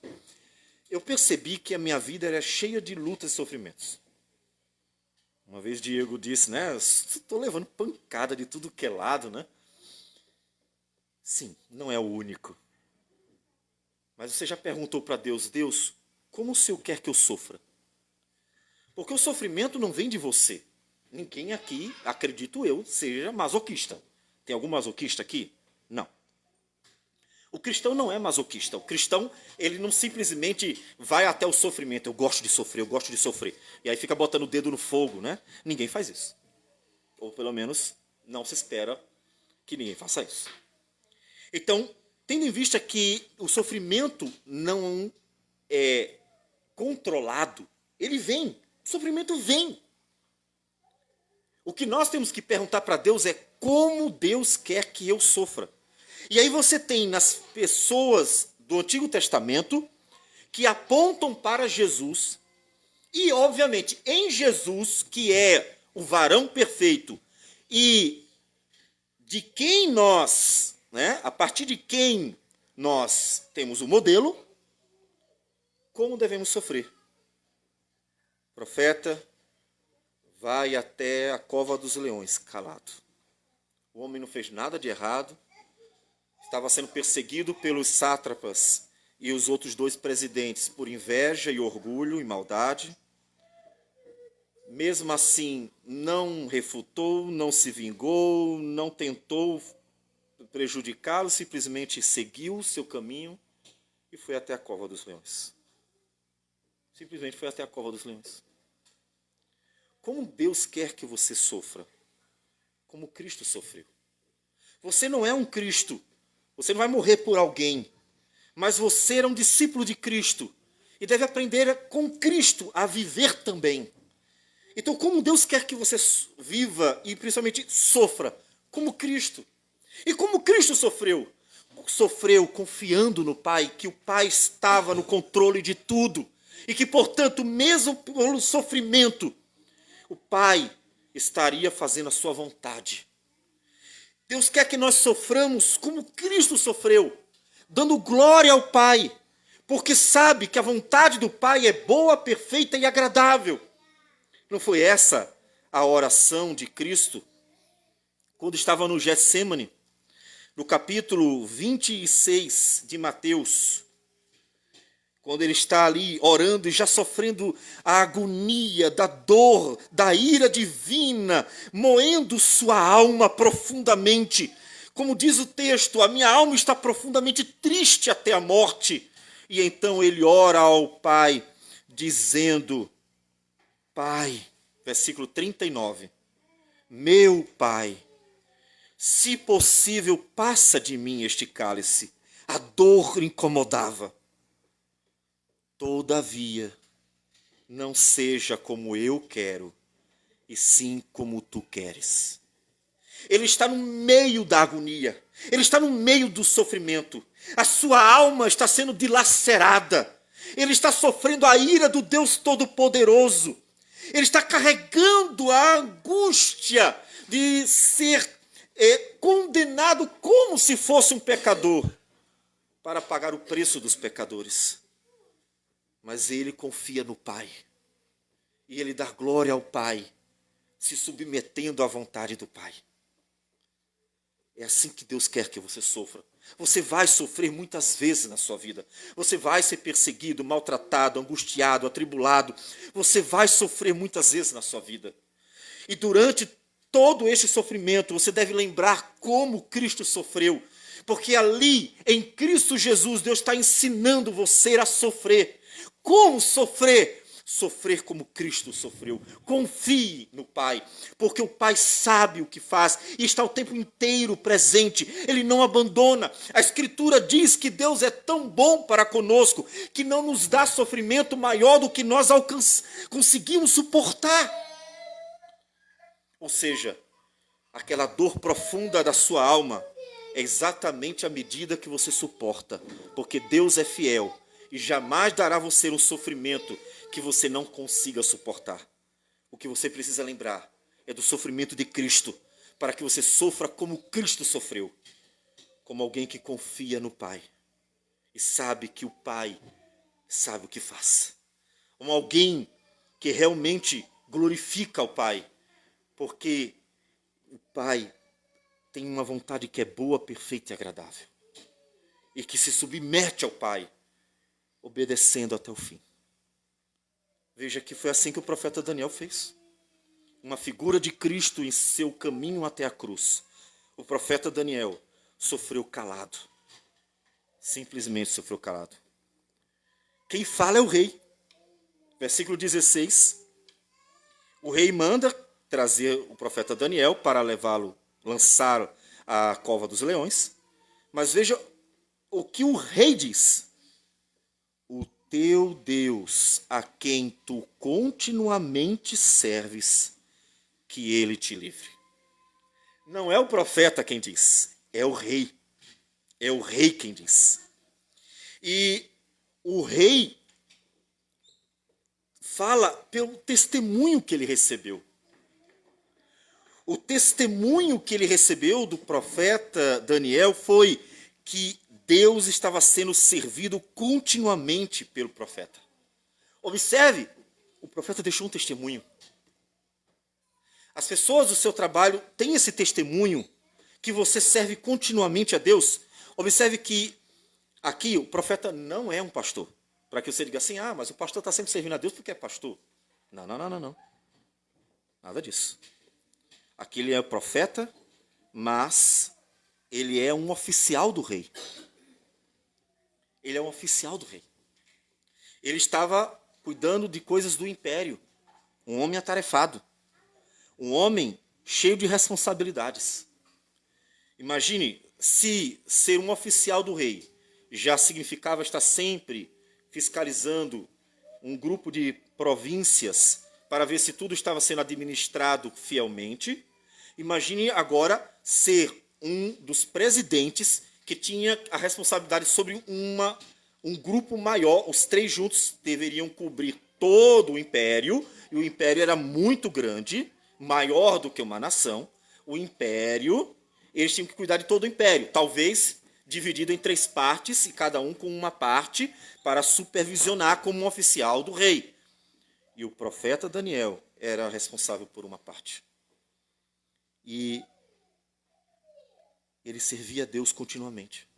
eu percebi que a minha vida era cheia de lutas e sofrimentos. Uma vez Diego disse, né? Estou levando pancada de tudo que é lado, né? Sim, não é o único. Mas você já perguntou para Deus, Deus, como o Senhor quer que eu sofra? Porque o sofrimento não vem de você. Ninguém aqui, acredito eu, seja masoquista. Tem algum masoquista aqui? Não. O cristão não é masoquista. O cristão, ele não simplesmente vai até o sofrimento. Eu gosto de sofrer, eu gosto de sofrer. E aí fica botando o dedo no fogo, né? Ninguém faz isso. Ou pelo menos não se espera que ninguém faça isso. Então, tendo em vista que o sofrimento não é controlado, ele vem. O sofrimento vem. O que nós temos que perguntar para Deus é como Deus quer que eu sofra. E aí você tem nas pessoas do Antigo Testamento que apontam para Jesus e, obviamente, em Jesus, que é o varão perfeito e de quem nós, né, a partir de quem nós temos o modelo, como devemos sofrer. O profeta vai até a cova dos leões, calado. O homem não fez nada de errado, estava sendo perseguido pelos sátrapas e os outros dois presidentes por inveja e orgulho e maldade. Mesmo assim, não refutou, não se vingou, não tentou prejudicá-lo, simplesmente seguiu o seu caminho e foi até a cova dos leões. Simplesmente foi até a cova dos leões. Como Deus quer que você sofra? Como Cristo sofreu. Você não é um Cristo. Você não vai morrer por alguém. Mas você é um discípulo de Cristo. E deve aprender com Cristo a viver também. Então, como Deus quer que você viva e principalmente sofra? Como Cristo. E como Cristo sofreu? Sofreu confiando no Pai, que o Pai estava no controle de tudo. E que, portanto, mesmo pelo sofrimento, o Pai estaria fazendo a sua vontade. Deus quer que nós soframos como Cristo sofreu, dando glória ao Pai, porque sabe que a vontade do Pai é boa, perfeita e agradável. Não foi essa a oração de Cristo quando estava no Getsêmani, no capítulo 26 de Mateus, quando ele está ali orando e já sofrendo a agonia da dor, da ira divina, moendo sua alma profundamente. Como diz o texto, a minha alma está profundamente triste até a morte. E então ele ora ao Pai, dizendo, Pai, versículo 39, meu Pai, se possível, passa de mim este cálice. A dor incomodava. Todavia, não seja como eu quero, e sim como tu queres. Ele está no meio da agonia, ele está no meio do sofrimento. A sua alma está sendo dilacerada. Ele está sofrendo a ira do Deus Todo-Poderoso. Ele está carregando a angústia de ser condenado como se fosse um pecador, para pagar o preço dos pecadores. Mas ele confia no Pai. E ele dá glória ao Pai, se submetendo à vontade do Pai. É assim que Deus quer que você sofra. Você vai sofrer muitas vezes na sua vida. Você vai ser perseguido, maltratado, angustiado, atribulado. Você vai sofrer muitas vezes na sua vida. E durante todo este sofrimento, você deve lembrar como Cristo sofreu. Porque ali, em Cristo Jesus, Deus está ensinando você a sofrer. Como sofrer? Sofrer como Cristo sofreu. Confie no Pai, porque o Pai sabe o que faz e está o tempo inteiro presente. Ele não abandona. A Escritura diz que Deus é tão bom para conosco que não nos dá sofrimento maior do que nós conseguimos suportar. Ou seja, aquela dor profunda da sua alma é exatamente a medida que você suporta, porque Deus é fiel e jamais dará a você um sofrimento que você não consiga suportar. O que você precisa lembrar é do sofrimento de Cristo, para que você sofra como Cristo sofreu, como alguém que confia no Pai e sabe que o Pai sabe o que faz, como alguém que realmente glorifica o Pai, porque o Pai tem uma vontade que é boa, perfeita e agradável, e que se submete ao Pai, obedecendo até o fim. Veja que foi assim que o profeta Daniel fez. Uma figura de Cristo em seu caminho até a cruz. O profeta Daniel sofreu calado. Simplesmente sofreu calado. Quem fala é o rei. Versículo 16. O rei manda trazer o profeta Daniel para levá-lo, lançar à cova dos leões. Mas veja o que o rei diz. O teu Deus, a quem tu continuamente serves, que ele te livre. Não é o profeta quem diz, é o rei. É o rei quem diz. E o rei fala pelo testemunho que ele recebeu. O testemunho que ele recebeu do profeta Daniel foi que Deus estava sendo servido continuamente pelo profeta. Observe, o profeta deixou um testemunho. As pessoas do seu trabalho têm esse testemunho que você serve continuamente a Deus. Observe que aqui o profeta não é um pastor. Para que você diga assim, mas o pastor está sempre servindo a Deus porque é pastor. Não. Nada disso. Aqui ele é o profeta, mas ele é um oficial do rei. Ele é um oficial do rei. Ele estava cuidando de coisas do império. Um homem atarefado. Um homem cheio de responsabilidades. Imagine se ser um oficial do rei já significava estar sempre fiscalizando um grupo de províncias para ver se tudo estava sendo administrado fielmente. Imagine agora ser um dos presidentes que tinha a responsabilidade sobre um grupo maior. Os três juntos deveriam cobrir todo o império, e o império era muito grande, maior do que uma nação. O império, eles tinham que cuidar de todo o império, talvez dividido em 3 partes, e cada um com uma parte para supervisionar como um oficial do rei. E o profeta Daniel era responsável por uma parte. E ele servia a Deus continuamente.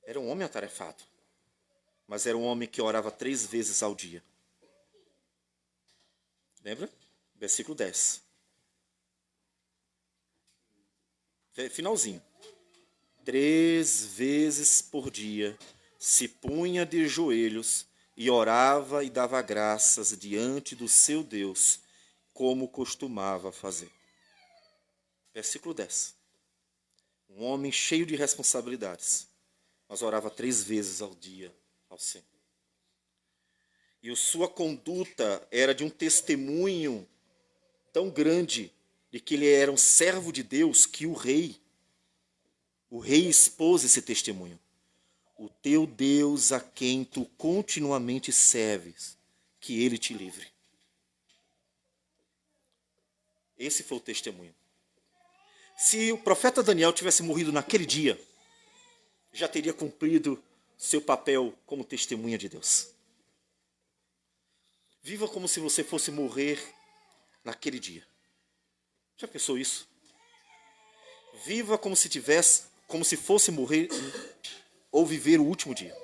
Era um homem atarefado, mas era um homem que orava 3 vezes ao dia. Lembra? Versículo 10. Finalzinho. 3 vezes por dia se punha de joelhos e orava e dava graças diante do seu Deus, como costumava fazer. Versículo 10. Um homem cheio de responsabilidades, mas orava 3 vezes ao dia ao Senhor. E a sua conduta era de um testemunho tão grande de que ele era um servo de Deus, que o rei expôs esse testemunho. O teu Deus, a quem tu continuamente serves, que ele te livre. Esse foi o testemunho. Se o profeta Daniel tivesse morrido naquele dia, já teria cumprido seu papel como testemunha de Deus. Viva como se você fosse morrer naquele dia. Já pensou isso? Viva como se fosse morrer ou viver o último dia.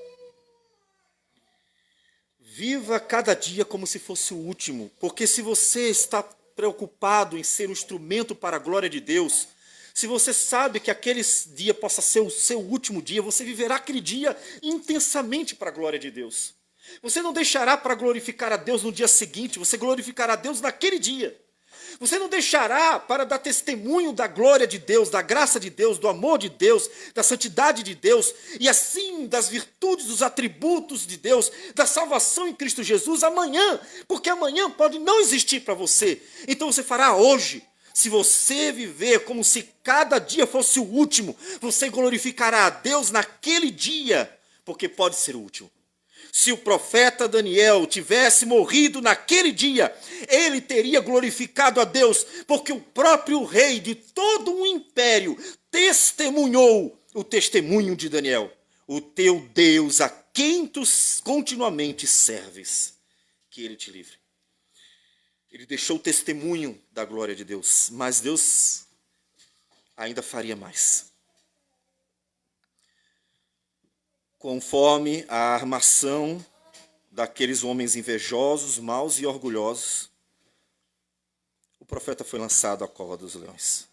Viva cada dia como se fosse o último, porque se você está preocupado em ser um instrumento para a glória de Deus, se você sabe que aquele dia possa ser o seu último dia, você viverá aquele dia intensamente para a glória de Deus. Você não deixará para glorificar a Deus no dia seguinte, você glorificará a Deus naquele dia. Você não deixará para dar testemunho da glória de Deus, da graça de Deus, do amor de Deus, da santidade de Deus, e assim das virtudes, dos atributos de Deus, da salvação em Cristo Jesus amanhã, porque amanhã pode não existir para você. Então você fará hoje. Se você viver como se cada dia fosse o último, você glorificará a Deus naquele dia, porque pode ser o último. Se o profeta Daniel tivesse morrido naquele dia, ele teria glorificado a Deus, porque o próprio rei de todo um império testemunhou o testemunho de Daniel. O teu Deus, a quem tu continuamente serves, que ele te livre. Ele deixou o testemunho da glória de Deus, mas Deus ainda faria mais. Conforme a armação daqueles homens invejosos, maus e orgulhosos, o profeta foi lançado à cova dos leões.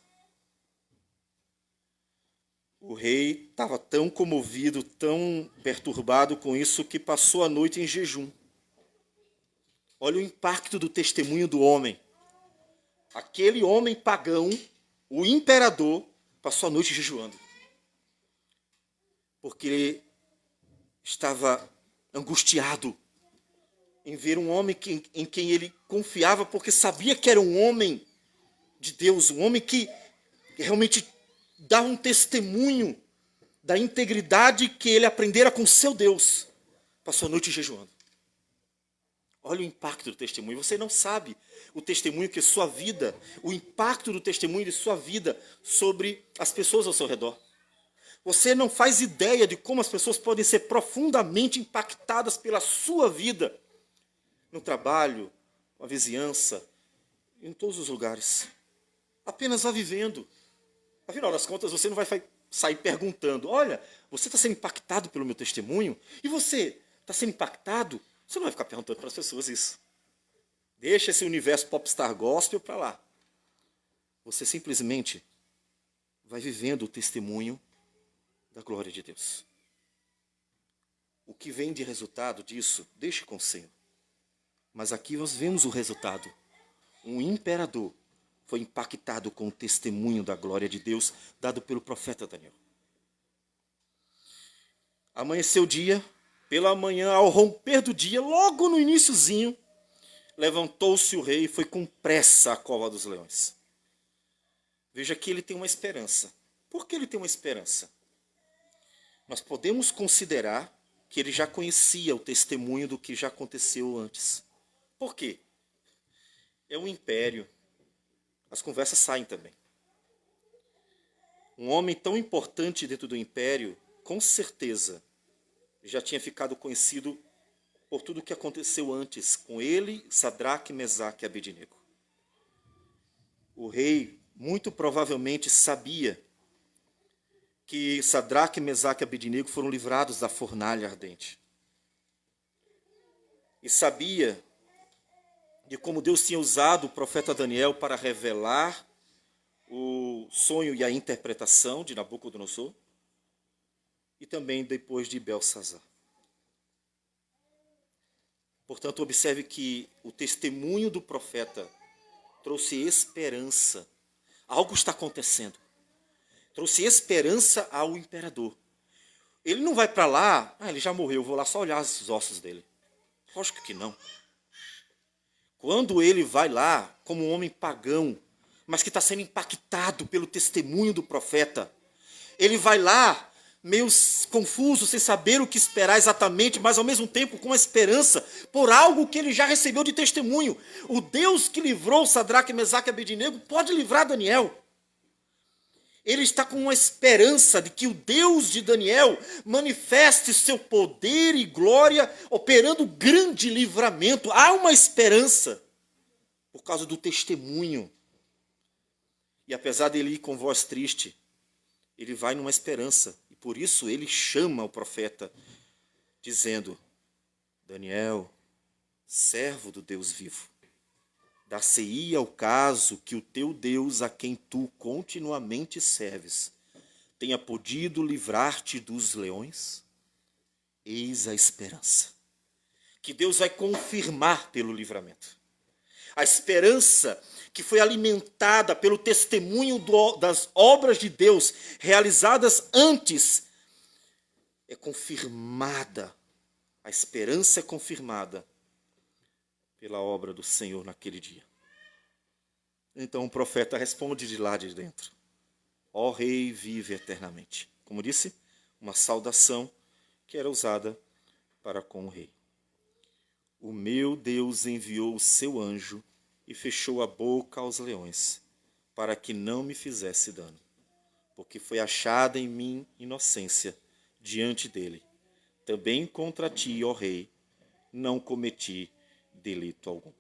O rei estava tão comovido, tão perturbado com isso, que passou a noite em jejum. Olha o impacto do testemunho do homem. Aquele homem pagão, o imperador, passou a noite jejuando. Porque ele estava angustiado em ver um homem em quem ele confiava, porque sabia que era um homem de Deus, um homem que realmente dá um testemunho da integridade que ele aprendera com seu Deus. Passou a noite jejuando. Olha o impacto do testemunho. Você não sabe o testemunho que sua vida, o impacto do testemunho de sua vida sobre as pessoas ao seu redor. Você não faz ideia de como as pessoas podem ser profundamente impactadas pela sua vida. No trabalho, na vizinhança, em todos os lugares. Apenas vá vivendo. Afinal das contas, você não vai sair perguntando, olha, você está sendo impactado pelo meu testemunho? E você está sendo impactado? Você não vai ficar perguntando para as pessoas isso. Deixa esse universo popstar gospel para lá. Você simplesmente vai vivendo o testemunho da glória de Deus. O que vem de resultado disso, deixe com o Senhor. Mas aqui nós vemos o resultado. Um imperador foi impactado com o testemunho da glória de Deus dado pelo profeta Daniel. Amanheceu o dia, pela manhã, ao romper do dia, logo no iniciozinho, levantou-se o rei e foi com pressa à cova dos leões. Veja que ele tem uma esperança. Por que ele tem uma esperança? Nós podemos considerar que ele já conhecia o testemunho do que já aconteceu antes. Por quê? É um império. As conversas saem também. Um homem tão importante dentro do império, com certeza, já tinha ficado conhecido por tudo o que aconteceu antes com ele, Sadraque, Mesaque e Abednego. O rei muito provavelmente sabia que Sadraque, Mesaque e Abednego foram livrados da fornalha ardente. E sabia de como Deus tinha usado o profeta Daniel para revelar o sonho e a interpretação de Nabucodonosor, e também depois de Belsazar. Portanto, observe que o testemunho do profeta trouxe esperança. Algo está acontecendo. Trouxe esperança ao imperador. Ele não vai para lá, ele já morreu, vou lá só olhar os ossos dele. Lógico que não. Quando ele vai lá, como um homem pagão, mas que está sendo impactado pelo testemunho do profeta, ele vai lá, meio confuso, sem saber o que esperar exatamente, mas ao mesmo tempo com a esperança por algo que ele já recebeu de testemunho. O Deus que livrou Sadraque, Mesaque e Abednego pode livrar Daniel. Ele está com uma esperança de que o Deus de Daniel manifeste seu poder e glória, operando grande livramento. Há uma esperança por causa do testemunho. E apesar dele ir com voz triste, ele vai numa esperança. E por isso ele chama o profeta, dizendo: Daniel, servo do Deus vivo, dar-se-ia ao caso que o teu Deus, a quem tu continuamente serves, tenha podido livrar-te dos leões? Eis a esperança, que Deus vai confirmar pelo livramento. A esperança que foi alimentada pelo testemunho das obras de Deus realizadas antes é confirmada. A esperança é confirmada pela obra do Senhor naquele dia. Então o profeta responde de lá de dentro: ó Rei, vive eternamente. Como disse, uma saudação que era usada para com o rei. O meu Deus enviou o seu anjo e fechou a boca aos leões, para que não me fizesse dano, porque foi achada em mim inocência diante dele. Também contra ti, ó Rei, não cometi delito algum.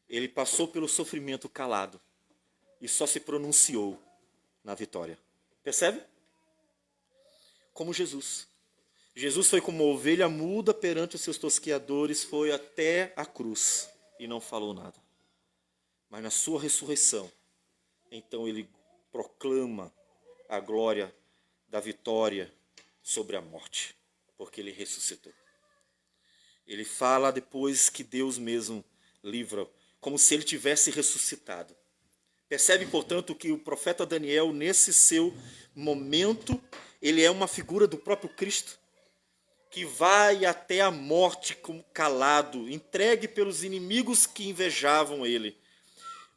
Ele passou pelo sofrimento calado e só se pronunciou na vitória. Percebe? Como Jesus. Jesus foi como uma ovelha muda perante os seus tosqueadores, foi até a cruz e não falou nada. Mas na sua ressurreição, então ele proclama a glória da vitória sobre a morte, porque ele ressuscitou. Ele fala depois que Deus mesmo livra, como se ele tivesse ressuscitado. Percebe, portanto, que o profeta Daniel, nesse seu momento, ele é uma figura do próprio Cristo, que vai até a morte calado, entregue pelos inimigos que invejavam ele,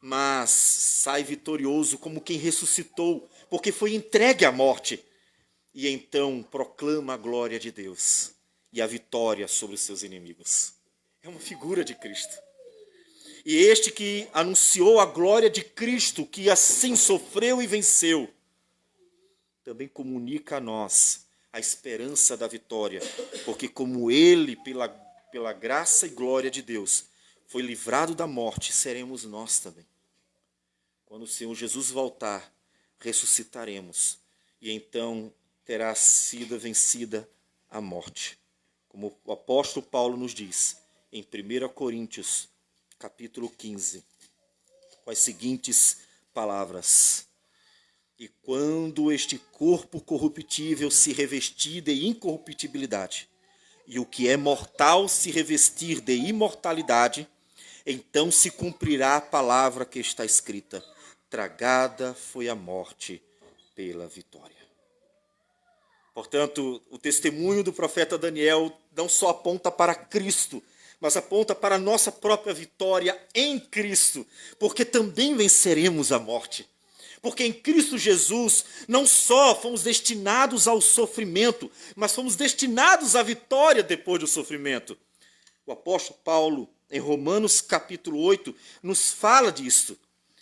mas sai vitorioso como quem ressuscitou, porque foi entregue à morte, e então proclama a glória de Deus e a vitória sobre os seus inimigos. É uma figura de Cristo. E este que anunciou a glória de Cristo, que assim sofreu e venceu, também comunica a nós a esperança da vitória, porque como ele, pela graça e glória de Deus, foi livrado da morte, seremos nós também. Quando o Senhor Jesus voltar, ressuscitaremos, e então terá sido vencida a morte. Como o apóstolo Paulo nos diz, em 1 Coríntios, capítulo 15, com as seguintes palavras: e quando este corpo corruptível se revestir de incorruptibilidade, e o que é mortal se revestir de imortalidade, então se cumprirá a palavra que está escrita: tragada foi a morte pela vitória. Portanto, o testemunho do profeta Daniel não só aponta para Cristo, mas aponta para a nossa própria vitória em Cristo, porque também venceremos a morte. Porque em Cristo Jesus não só fomos destinados ao sofrimento, mas fomos destinados à vitória depois do sofrimento. O apóstolo Paulo, em Romanos capítulo 8, nos fala disso.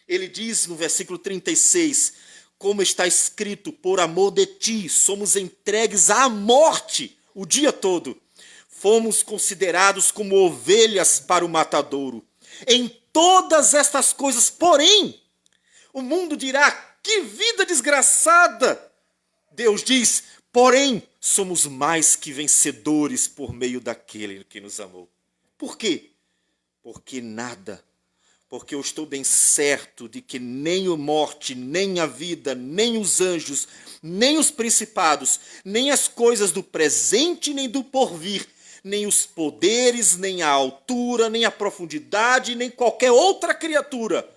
Ele diz no versículo 36, como está escrito: por amor de ti somos entregues à morte o dia todo. Fomos considerados como ovelhas para o matadouro. Em todas estas coisas, porém, o mundo dirá: que vida desgraçada! Deus diz: porém, somos mais que vencedores por meio daquele que nos amou. Por quê? Porque eu estou bem certo de que nem a morte, nem a vida, nem os anjos, nem os principados, nem as coisas do presente, nem do porvir, nem os poderes, nem a altura, nem a profundidade, nem qualquer outra criatura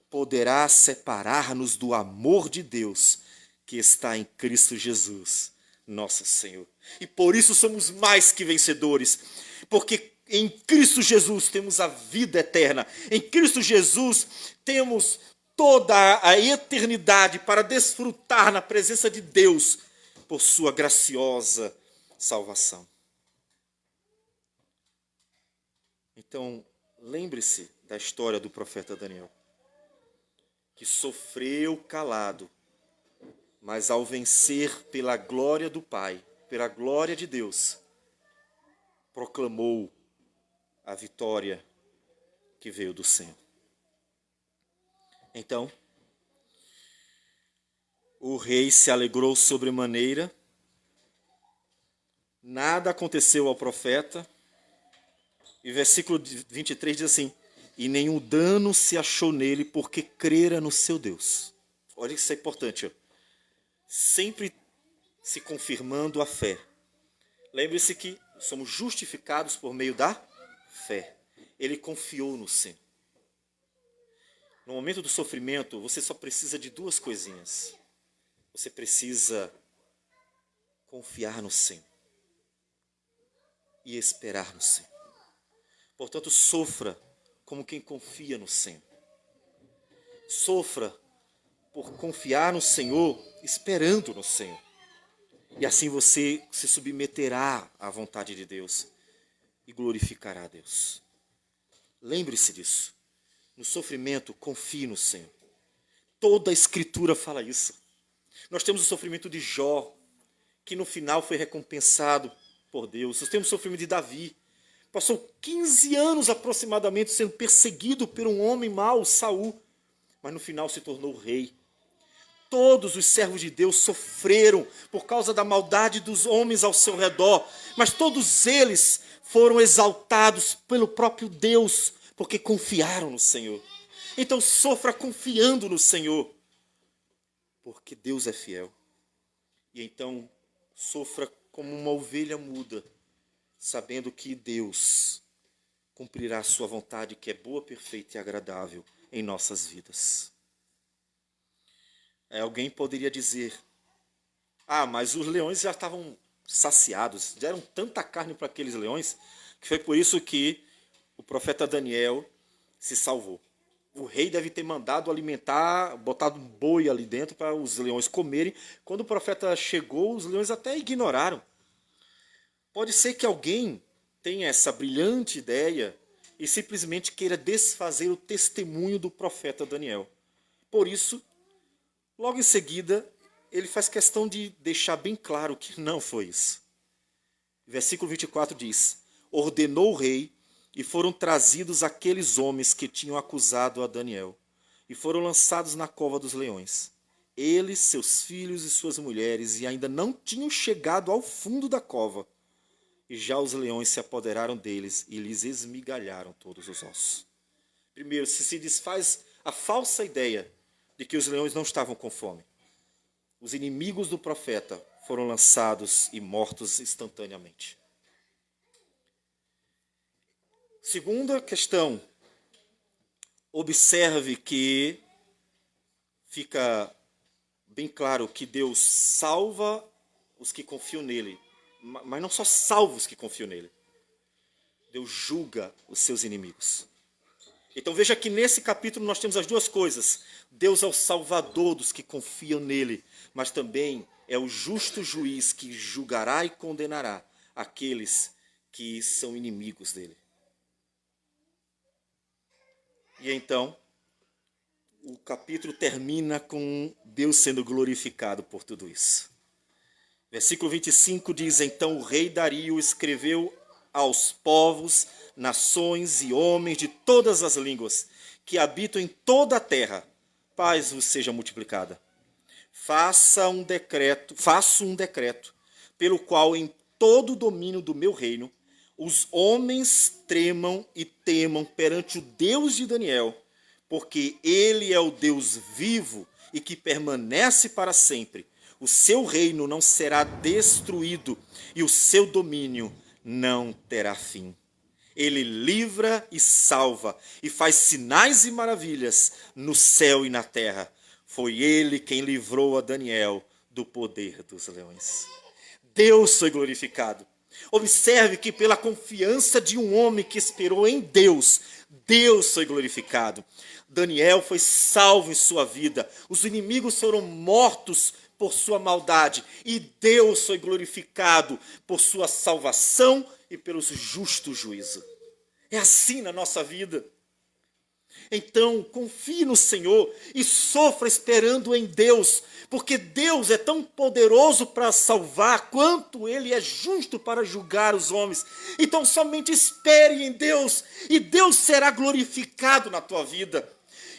poderá separar-nos do amor de Deus que está em Cristo Jesus, nosso Senhor. E por isso somos mais que vencedores, porque em Cristo Jesus temos a vida eterna. Em Cristo Jesus temos toda a eternidade para desfrutar na presença de Deus, por sua graciosa salvação. Então, lembre-se da história do profeta Daniel, que sofreu calado, mas ao vencer pela glória do Pai, pela glória de Deus, proclamou a vitória que veio do Senhor. Então, o rei se alegrou sobremaneira, nada aconteceu ao profeta, e versículo 23 diz assim: e nenhum dano se achou nele, porque crera no seu Deus. Olha, isso é importante, ó. Sempre se confirmando a fé. Lembre-se que somos justificados por meio da fé. Ele confiou no Senhor. No momento do sofrimento, você só precisa de duas coisinhas. Você precisa confiar no Senhor e esperar no Senhor. Portanto, sofra como quem confia no Senhor. Sofra por confiar no Senhor, esperando no Senhor. E assim você se submeterá à vontade de Deus e glorificará a Deus. Lembre-se disso. No sofrimento, confie no Senhor. Toda a Escritura fala isso. Nós temos o sofrimento de Jó, que no final foi recompensado por Deus. Nós temos o sofrimento de Davi. Passou 15 anos aproximadamente sendo perseguido por um homem mau, Saul, mas no final se tornou rei. Todos os servos de Deus sofreram por causa da maldade dos homens ao seu redor, mas todos eles foram exaltados pelo próprio Deus, porque confiaram no Senhor. Então sofra confiando no Senhor, porque Deus é fiel. E então sofra como uma ovelha muda, sabendo que Deus cumprirá a sua vontade, que é boa, perfeita e agradável em nossas vidas. Alguém poderia dizer: mas os leões já estavam saciados, deram tanta carne para aqueles leões, que foi por isso que o profeta Daniel se salvou. O rei deve ter mandado alimentar, botado um boi ali dentro para os leões comerem. Quando o profeta chegou, os leões até ignoraram. Pode ser que alguém tenha essa brilhante ideia e simplesmente queira desfazer o testemunho do profeta Daniel. Por isso, logo em seguida, ele faz questão de deixar bem claro que não foi isso. Versículo 24 diz: ordenou o rei, e foram trazidos aqueles homens que tinham acusado a Daniel, e foram lançados na cova dos leões. Eles, seus filhos e suas mulheres, e ainda não tinham chegado ao fundo da cova, e já os leões se apoderaram deles e lhes esmigalharam todos os ossos. Primeiro, se desfaz a falsa ideia de que os leões não estavam com fome. Os inimigos do profeta foram lançados e mortos instantaneamente. Segunda questão, observe que fica bem claro que Deus salva os que confiam nele, mas não só salva os que confiam nele. Deus julga os seus inimigos. Então veja que nesse capítulo nós temos as duas coisas. Deus é o salvador dos que confiam nele, mas também é o justo juiz que julgará e condenará aqueles que são inimigos dele. E então, o capítulo termina com Deus sendo glorificado por tudo isso. Versículo 25 diz: então o rei Dario escreveu aos povos, nações e homens de todas as línguas que habitam em toda a terra, paz vos seja multiplicada. Faço um decreto, pelo qual em todo o domínio do meu reino, os homens tremam e temam perante o Deus de Daniel, porque ele é o Deus vivo e que permanece para sempre. O seu reino não será destruído e o seu domínio não terá fim. Ele livra e salva e faz sinais e maravilhas no céu e na terra. Foi ele quem livrou a Daniel do poder dos leões. Deus foi glorificado. Observe que pela confiança de um homem que esperou em Deus, Deus foi glorificado. Daniel foi salvo em sua vida. Os inimigos foram mortos por sua maldade, e Deus foi glorificado por sua salvação e pelo justo juízo. É assim na nossa vida. Então, confie no Senhor e sofra esperando em Deus, porque Deus é tão poderoso para salvar quanto Ele é justo para julgar os homens. Então, somente espere em Deus e Deus será glorificado na tua vida.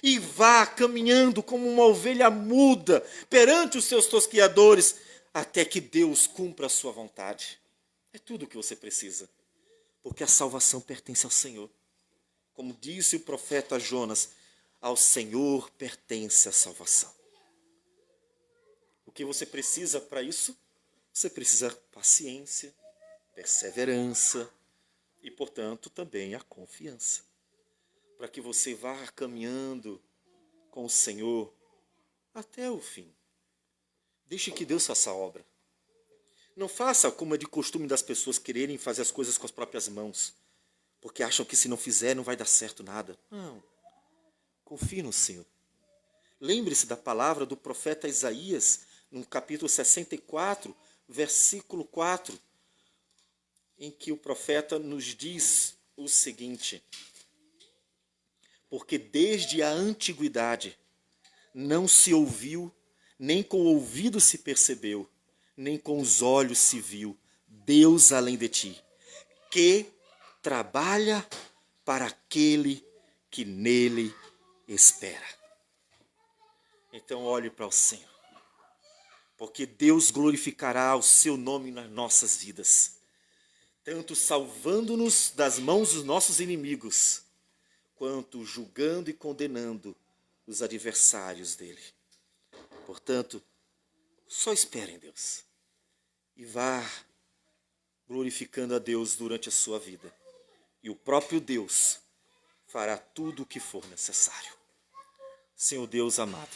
E vá caminhando como uma ovelha muda perante os seus tosquiadores, até que Deus cumpra a sua vontade. É tudo o que você precisa, porque a salvação pertence ao Senhor. Como disse o profeta Jonas, ao Senhor pertence a salvação. O que você precisa para isso? Você precisa paciência, perseverança e, portanto, também a confiança. Para que você vá caminhando com o Senhor até o fim. Deixe que Deus faça a obra. Não faça como é de costume das pessoas quererem fazer as coisas com as próprias mãos, porque acham que se não fizer não vai dar certo nada. Não. Confie no Senhor. Lembre-se da palavra do profeta Isaías, no capítulo 64, versículo 4, em que o profeta nos diz o seguinte: porque desde a antiguidade não se ouviu, nem com o ouvido se percebeu, nem com os olhos se viu Deus além de ti, que trabalha para aquele que nele espera. Então olhe para o Senhor, porque Deus glorificará o seu nome nas nossas vidas, tanto salvando-nos das mãos dos nossos inimigos, quanto julgando e condenando os adversários dele. Portanto, só espere em Deus e vá glorificando a Deus durante a sua vida. E o próprio Deus fará tudo o que for necessário. Senhor Deus amado,